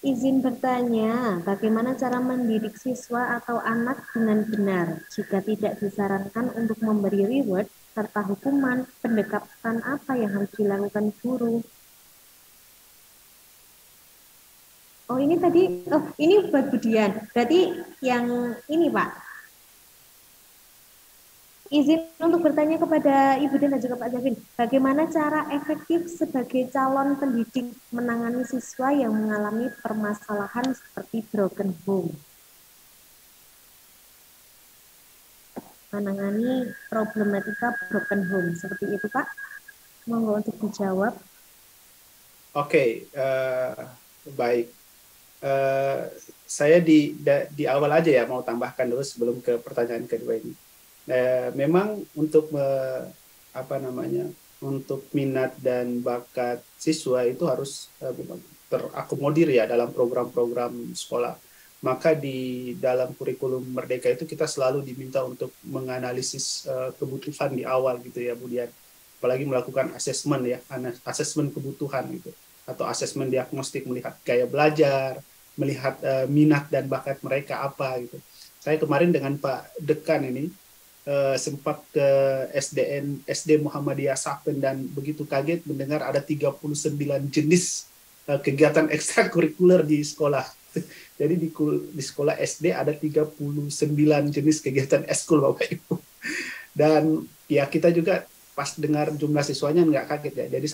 Izin bertanya, bagaimana cara mendidik siswa atau anak dengan benar jika tidak disarankan untuk memberi reward serta hukuman, pendekatan apa yang harus dilakukan guru? Oh ini tadi, oh ini buat Budian. Berarti yang ini Pak, izin untuk bertanya kepada Ibu dan juga Pak Zafin, bagaimana cara efektif sebagai calon pendidik menangani siswa yang mengalami permasalahan seperti broken home? Menangani problematika broken home, seperti itu Pak. Monggo untuk dijawab. Oke, baik. eh, saya di awal aja ya mau tambahkan dulu sebelum ke pertanyaan kedua ini. Memang untuk apa namanya, untuk minat dan bakat siswa itu harus terakomodir ya dalam program-program sekolah. Maka di dalam kurikulum Merdeka itu kita selalu diminta untuk menganalisis kebutuhan di awal gitu ya, Budian. Apalagi melakukan asesmen ya, asesmen kebutuhan gitu, atau asesmen diagnostik, melihat gaya belajar, melihat minat dan bakat mereka apa gitu. Saya kemarin dengan Pak Dekan ini sempat ke SD Muhammadiyah Sapen dan begitu kaget mendengar ada 39 jenis kegiatan ekstrakurikuler di sekolah. Jadi di sekolah SD ada 39 jenis kegiatan eskul Bapak Ibu. Dan ya kita juga pas dengar jumlah siswanya nggak kaget ya. Jadi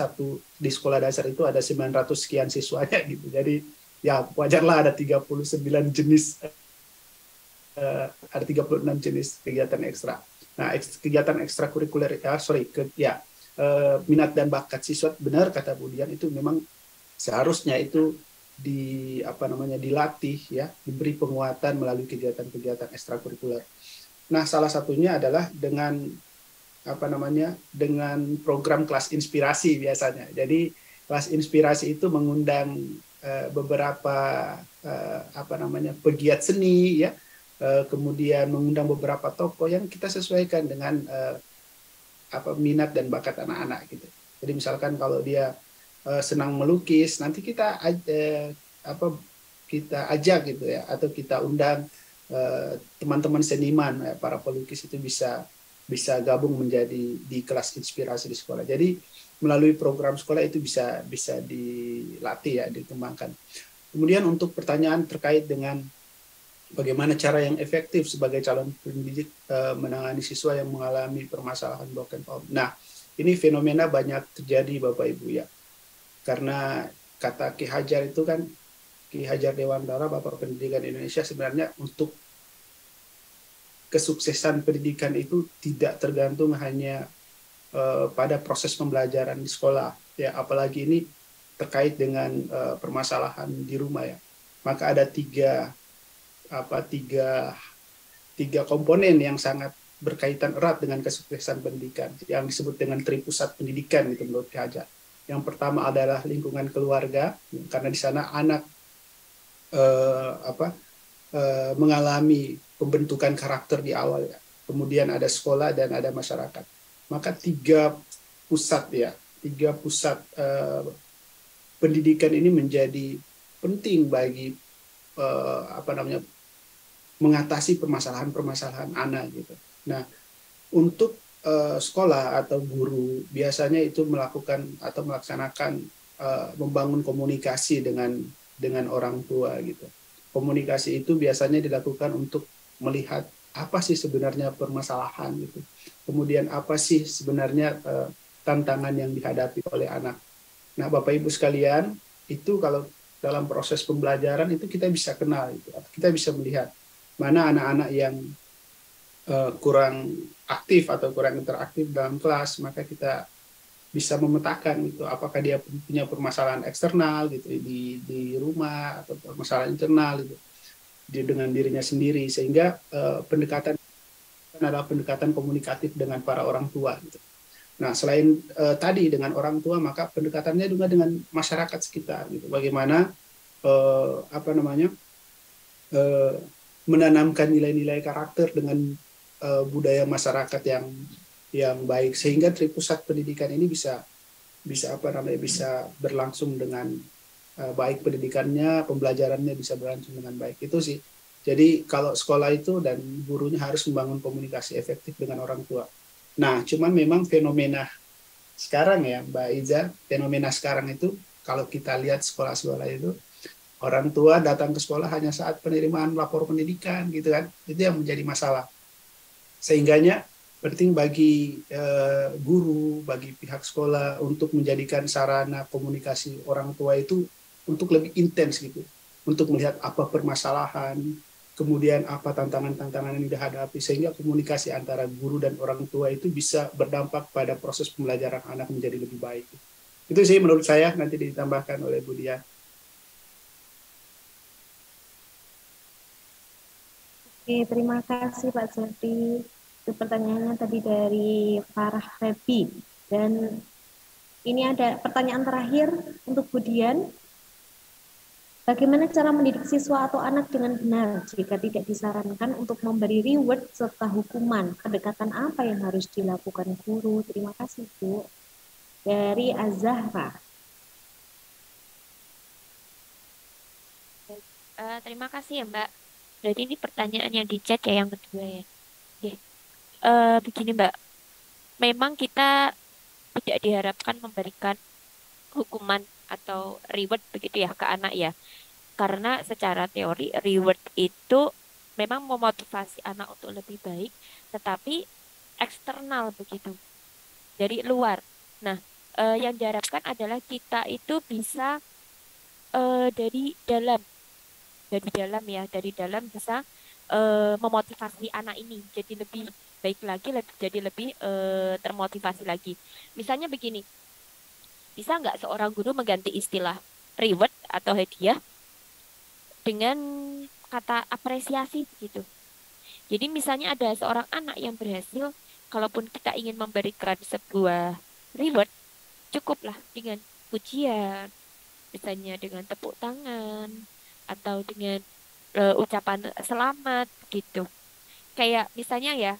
di sekolah dasar itu ada 900 sekian siswanya gitu. Jadi ya wajarlah ada 39 jenis ada 36 jenis kegiatan ekstra. Nah, kegiatan ekstrakurikuler minat dan bakat siswa, benar kata Budian, itu memang seharusnya itu dilatih ya, diberi penguatan melalui kegiatan-kegiatan ekstrakurikuler. Nah, salah satunya adalah dengan dengan program kelas inspirasi biasanya. Jadi kelas inspirasi itu mengundang beberapa pegiat seni ya, kemudian mengundang beberapa tokoh yang kita sesuaikan dengan minat dan bakat anak-anak gitu. Jadi misalkan kalau dia senang melukis, nanti kita ajak gitu ya, atau kita undang teman-teman seniman para pelukis itu bisa gabung menjadi di kelas inspirasi di sekolah. Jadi melalui program sekolah itu bisa dilatih ya, dikembangkan. Kemudian untuk pertanyaan terkait dengan bagaimana cara yang efektif sebagai calon pendidik menangani siswa yang mengalami permasalahan broken home. Nah, ini fenomena banyak terjadi Bapak Ibu ya. Karena kata Ki Hajar itu kan, Ki Hajar Dewantara, Bapak Pendidikan Indonesia, sebenarnya untuk kesuksesan pendidikan itu tidak tergantung hanya pada proses pembelajaran di sekolah ya, apalagi ini terkait dengan permasalahan di rumah ya. Maka ada tiga komponen yang sangat berkaitan erat dengan kesuksesan pendidikan yang disebut dengan tripusat pendidikan itu menurut Ki Hajar. Yang pertama adalah lingkungan keluarga, karena di sana anak mengalami pembentukan karakter di awal ya. Kemudian ada sekolah dan ada masyarakat. Maka tiga pusat pendidikan ini menjadi penting bagi mengatasi permasalahan-permasalahan anak gitu. Nah, untuk sekolah atau guru biasanya itu melakukan atau melaksanakan membangun komunikasi dengan orang tua gitu. Komunikasi itu biasanya dilakukan untuk melihat apa sih sebenarnya permasalahan gitu. Kemudian apa sih sebenarnya tantangan yang dihadapi oleh anak. Nah, Bapak Ibu sekalian, itu kalau dalam proses pembelajaran itu kita bisa kenal itu. Kita bisa melihat mana anak-anak yang kurang aktif atau kurang interaktif dalam kelas, maka kita bisa memetakan itu apakah dia punya permasalahan eksternal gitu di rumah atau permasalahan internal gitu dengan dirinya sendiri, sehingga pendekatan adalah pendekatan komunikatif dengan para orang tua gitu. Nah, selain tadi dengan orang tua, maka pendekatannya juga dengan masyarakat sekitar gitu. Bagaimana menanamkan nilai-nilai karakter dengan budaya masyarakat yang baik, sehingga tripusat pendidikan ini bisa berlangsung dengan baik, pendidikannya, pembelajarannya bisa berlangsung dengan baik. Itu sih. Jadi kalau sekolah itu dan gurunya harus membangun komunikasi efektif dengan orang tua. Nah, cuman memang fenomena sekarang ya, Mbak Iza, fenomena sekarang itu kalau kita lihat sekolah-sekolah itu, orang tua datang ke sekolah hanya saat penerimaan lapor pendidikan gitu kan. Itu yang menjadi masalah. Sehingganya penting bagi guru, bagi pihak sekolah untuk menjadikan sarana komunikasi orang tua itu untuk lebih intens gitu, untuk melihat apa permasalahan, kemudian apa tantangan-tantangan yang dihadapi, sehingga komunikasi antara guru dan orang tua itu bisa berdampak pada proses pembelajaran anak menjadi lebih baik. Itu sih menurut saya, nanti ditambahkan oleh Bu Dian. Oke, terima kasih Pak Jeffrey. Itu pertanyaannya tadi dari Farah Febi. Dan ini ada pertanyaan terakhir untuk Budian. Bagaimana cara mendidik siswa atau anak dengan benar jika tidak disarankan untuk memberi reward serta hukuman? Pendekatan apa yang harus dilakukan guru? Terima kasih, Bu. Dari Azahra. Terima kasih ya Mbak. Berarti ini pertanyaan yang di chat ya yang kedua ya. Oke. Begini Mbak, memang kita tidak diharapkan memberikan hukuman atau reward begitu ya ke anak ya. Karena secara teori reward itu memang memotivasi anak untuk lebih baik, tetapi eksternal begitu, dari luar. Nah, yang diharapkan adalah kita itu bisa dari dalam ya, dari dalam bisa memotivasi anak ini jadi lebih baik lagi, jadi lebih termotivasi lagi. Misalnya begini, bisa nggak seorang guru mengganti istilah reward atau hadiah dengan kata apresiasi gitu. Jadi misalnya ada seorang anak yang berhasil, kalaupun kita ingin memberikan sebuah reward, cukuplah dengan pujian, misalnya dengan tepuk tangan, atau dengan ucapan selamat gitu. Kayak misalnya ya,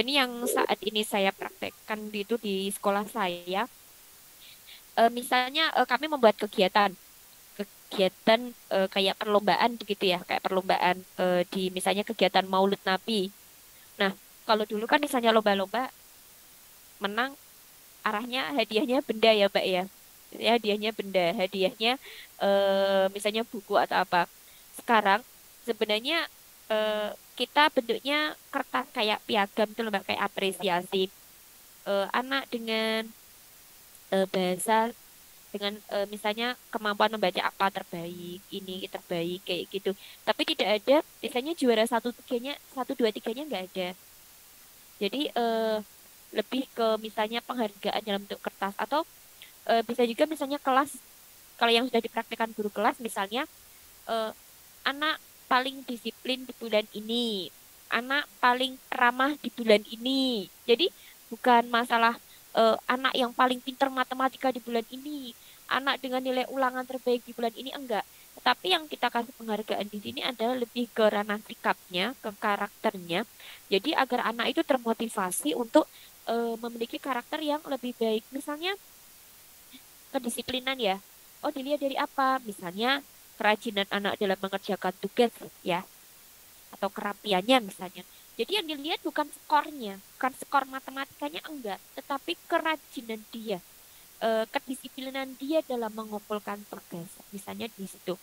ini yang saat ini saya praktekkan itu di sekolah saya. Misalnya kami membuat kegiatan kayak perlombaan begitu ya, kayak perlombaan di misalnya kegiatan Maulid Nabi. Nah, kalau dulu kan misalnya lomba-lomba menang arahnya hadiahnya benda ya, Mbak ya. Ya, hadiahnya benda, hadiahnya misalnya buku atau apa. Sekarang sebenarnya eh, kita bentuknya kertas kayak piagam itu loh, Mbak, kayak apresiasi anak dengan bahasa dengan misalnya kemampuan membaca apa terbaik, ini terbaik kayak gitu. Tapi tidak ada misalnya juara satu dua tiganya nggak ada. Jadi lebih ke misalnya penghargaan dalam bentuk kertas atau bisa juga misalnya kelas, kalau yang sudah dipraktikkan guru kelas misalnya eh, anak paling disiplin di bulan ini, anak paling ramah di bulan ini. Jadi bukan masalah anak yang paling pintar matematika di bulan ini, anak dengan nilai ulangan terbaik di bulan ini, enggak. Tetapi yang kita kasih penghargaan di sini adalah lebih ke ranah sikapnya, ke karakternya. Jadi agar anak itu termotivasi untuk memiliki karakter yang lebih baik. Misalnya kedisiplinan ya. Oh, dilihat dari apa? Misalnya kerajinan anak dalam mengerjakan tugas ya, atau kerapiannya misalnya. Jadi yang dilihat bukan skornya, bukan skor matematikanya enggak, tetapi kerajinan dia, kedisiplinan dia dalam mengumpulkan tugas. Misalnya di situ.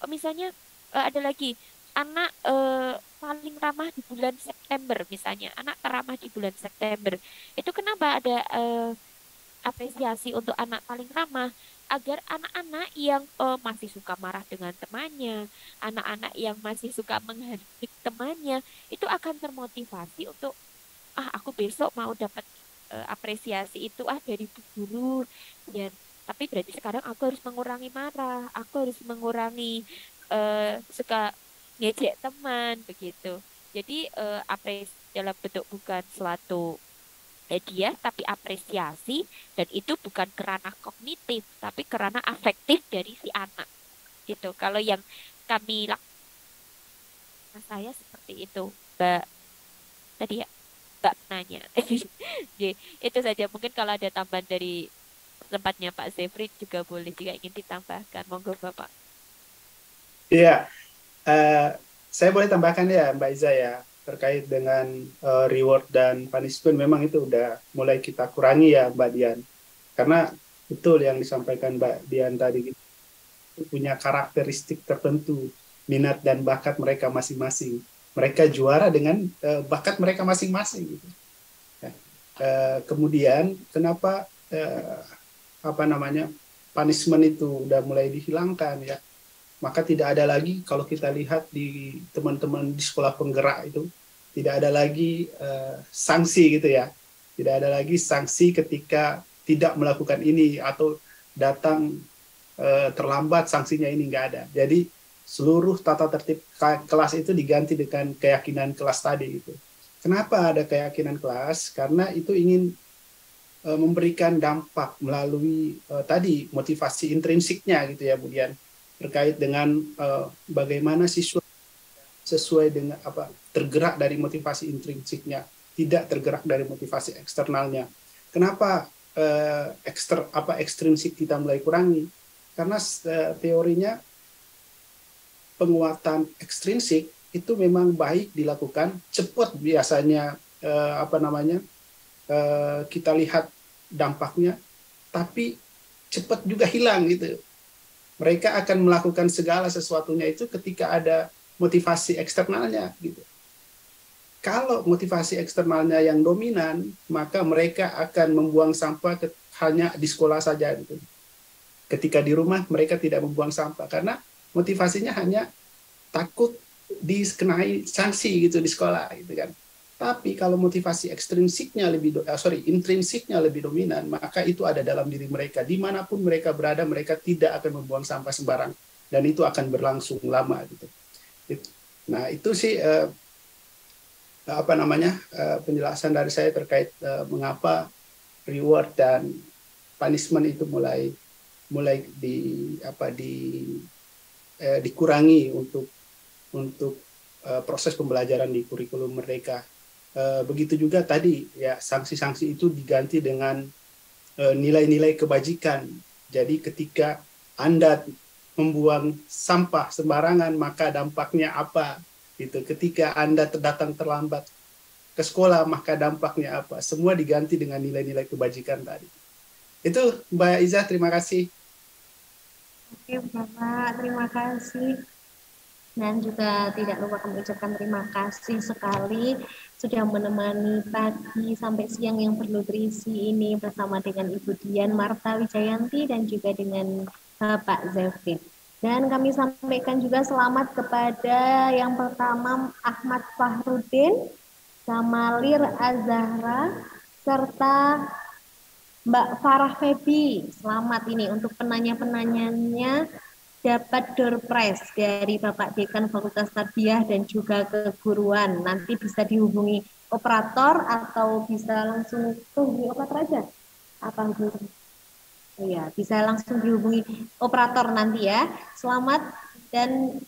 Misalnya ada lagi anak paling ramah di bulan September misalnya, anak teramah di bulan September. Itu kenapa ada apresiasi untuk anak paling ramah agar anak-anak yang masih suka marah dengan temannya, anak-anak yang masih suka menghardik temannya, itu akan termotivasi untuk aku besok mau dapat apresiasi itu dari bu guru ya. Tapi berarti sekarang aku harus mengurangi marah, aku harus mengurangi suka ngejek teman begitu. Jadi dalam bentuk bukan suatu hadiah tapi apresiasi, dan itu bukan kerana kognitif tapi kerana afektif dari si anak gitu. Kalau yang kami lakukan saya seperti itu Mbak, tadi ya Mbak nanya. Jadi, itu saja, mungkin kalau ada tambahan dari tempatnya Pak Zefri juga boleh jika ingin ditambahkan, monggo Bapak. Iya, saya boleh tambahkan ya Mbak Iza ya, terkait dengan reward dan punishment. Memang itu udah mulai kita kurangi ya Mbak Dian, karena betul yang disampaikan Mbak Dian tadi, gitu, punya karakteristik tertentu, minat dan bakat mereka masing-masing. Mereka juara dengan bakat mereka masing-masing gitu. Ya. Kemudian kenapa punishment itu udah mulai dihilangkan ya, maka tidak ada lagi, kalau kita lihat di teman-teman di sekolah penggerak itu, tidak ada lagi sanksi gitu ya. Tidak ada lagi sanksi ketika tidak melakukan ini, atau datang terlambat, sanksinya ini nggak ada. Jadi seluruh tata tertib kelas itu diganti dengan keyakinan kelas tadi gitu. Kenapa ada keyakinan kelas? Karena itu ingin memberikan dampak melalui tadi motivasi intrinsiknya gitu ya Bu Dian, terkait dengan bagaimana siswa sesuai dengan tergerak dari motivasi intrinsiknya, tidak tergerak dari motivasi eksternalnya. Kenapa ekstrinsik kita mulai kurangi? Karena teorinya penguatan ekstrinsik itu memang baik dilakukan, cepat biasanya kita lihat dampaknya, tapi cepat juga hilang gitu. Mereka akan melakukan segala sesuatunya itu ketika ada motivasi eksternalnya gitu. Kalau motivasi eksternalnya yang dominan, maka mereka akan membuang sampah hanya di sekolah saja gitu. Ketika di rumah mereka tidak membuang sampah karena motivasinya hanya takut dikenai sanksi gitu di sekolah gitu kan. Tapi kalau motivasi intrinsiknya lebih dominan, maka itu ada dalam diri mereka. Dimanapun mereka berada, mereka tidak akan membuang sampah sembarang, dan itu akan berlangsung lama gitu. Nah itu sih penjelasan dari saya terkait mengapa reward dan punishment itu mulai dikurangi untuk proses pembelajaran di kurikulum mereka. Begitu juga tadi ya, sanksi-sanksi itu diganti dengan nilai-nilai kebajikan. Jadi ketika Anda membuang sampah sembarangan, maka dampaknya apa? Gitu. Ketika Anda datang terlambat ke sekolah, maka dampaknya apa? Semua diganti dengan nilai-nilai kebajikan tadi. Itu Mbak Iza, terima kasih. Oke Bapak, terima kasih. Dan juga tidak lupa kami ucapkan terima kasih sekali sudah menemani pagi sampai siang yang bernutrisi ini bersama dengan Ibu Dian Marta Wijayanti dan juga dengan Bapak Zevin. Dan kami sampaikan juga selamat kepada yang pertama Ahmad Fahrudin, Samalir Azahra, serta Mbak Farah Febi. Selamat ini untuk penanya-penanyanya dapat door prize dari Bapak Dekan Fakultas Tarbiyah dan juga Keguruan. Nanti bisa dihubungi operator atau bisa langsung hubungi operator aja. Apa hubungi? Oh ya, bisa langsung dihubungi operator nanti ya. Selamat, dan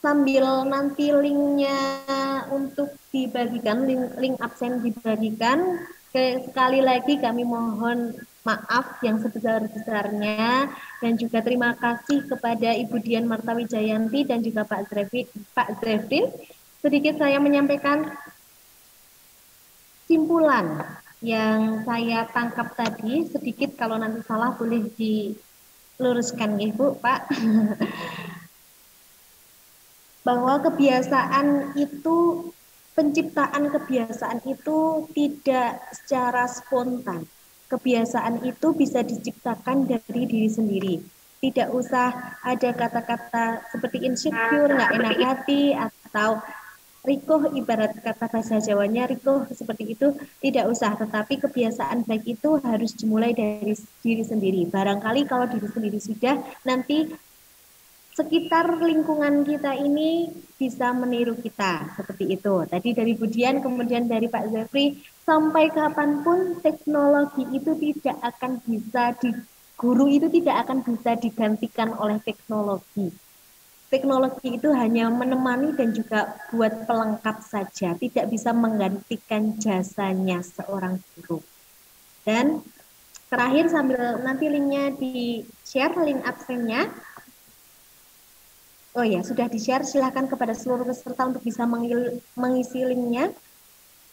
sambil nanti linknya untuk dibagikan, link absen dibagikan. Sekali lagi kami mohon maaf yang sebesar-besarnya dan juga terima kasih kepada Ibu Dian Marta Wijayanti dan juga Pak Zevin. Sedikit saya menyampaikan simpulan yang saya tangkap tadi, sedikit kalau nanti salah boleh diluruskan ya Bu, Pak. Bahwa kebiasaan itu, penciptaan kebiasaan itu tidak secara spontan. Kebiasaan itu bisa diciptakan dari diri sendiri. Tidak usah ada kata-kata seperti insecure, nggak enak hati, atau rikuh, ibarat kata bahasa Jawanya rikuh seperti itu, tidak usah. Tetapi kebiasaan baik itu harus dimulai dari diri sendiri. Barangkali kalau diri sendiri sudah, nanti sekitar lingkungan kita ini bisa meniru kita seperti itu. Tadi dari Bu Dian, kemudian dari Pak Zefri, sampai kapanpun teknologi itu tidak akan bisa guru itu tidak akan bisa digantikan oleh teknologi. Teknologi itu hanya menemani dan juga buat pelengkap saja, tidak bisa menggantikan jasanya seorang guru. Dan terakhir, sambil nanti linknya di-share, link absennya. Oh ya, sudah di-share, silahkan kepada seluruh peserta untuk bisa mengisi linknya.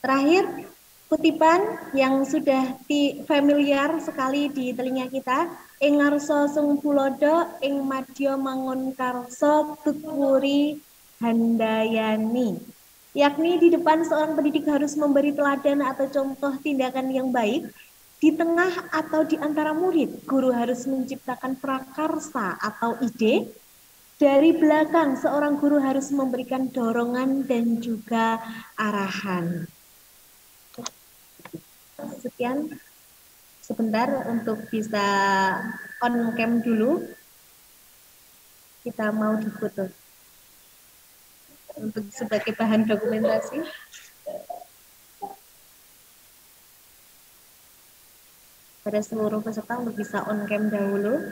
Terakhir, kutipan yang sudah familiar sekali di telinga kita, ing ngarsa sung pulodo, ing madya mangun karsa tutwuri handayani. Yakni di depan seorang pendidik harus memberi teladan atau contoh tindakan yang baik, di tengah atau di antara murid, guru harus menciptakan prakarsa atau ide. Dari belakang, seorang guru harus memberikan dorongan dan juga arahan. Sekian sebentar untuk bisa on cam dulu. kita mau difoto untuk sebagai bahan dokumentasi. Pada seluruh peserta untuk bisa on cam dahulu.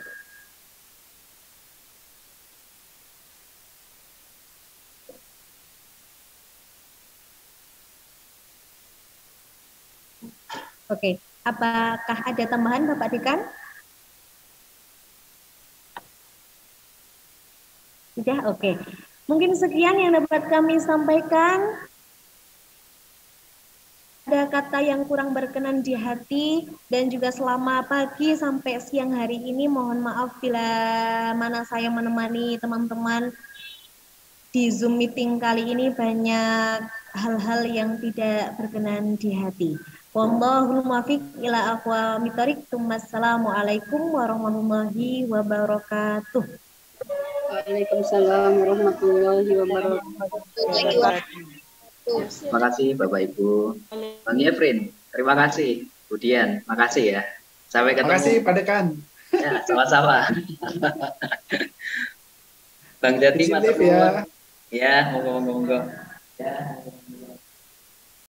Oke, apakah ada tambahan Bapak Dekan? Sudah, oke. Mungkin sekian yang dapat kami sampaikan. Ada kata yang kurang berkenan di hati dan juga selama pagi sampai siang hari ini mohon maaf bila mana saya menemani teman-teman di Zoom meeting kali ini banyak hal-hal yang tidak berkenan di hati. Wallahul muwaffiq ila aqwamit thoriq. Wassalamualaikum warahmatullahi wabarakatuh. Waalaikumsalam warahmatullahi wabarakatuh. Terima kasih Bapak Ibu. Bang Yefrin, terima kasih. Budian, makasih ya. Sampai ketemu. Terima kasih Pak Dekan. Ya, sama-sama. Bang Jati, Izin Mas live ya. Ya, monggo-monggo. Ya.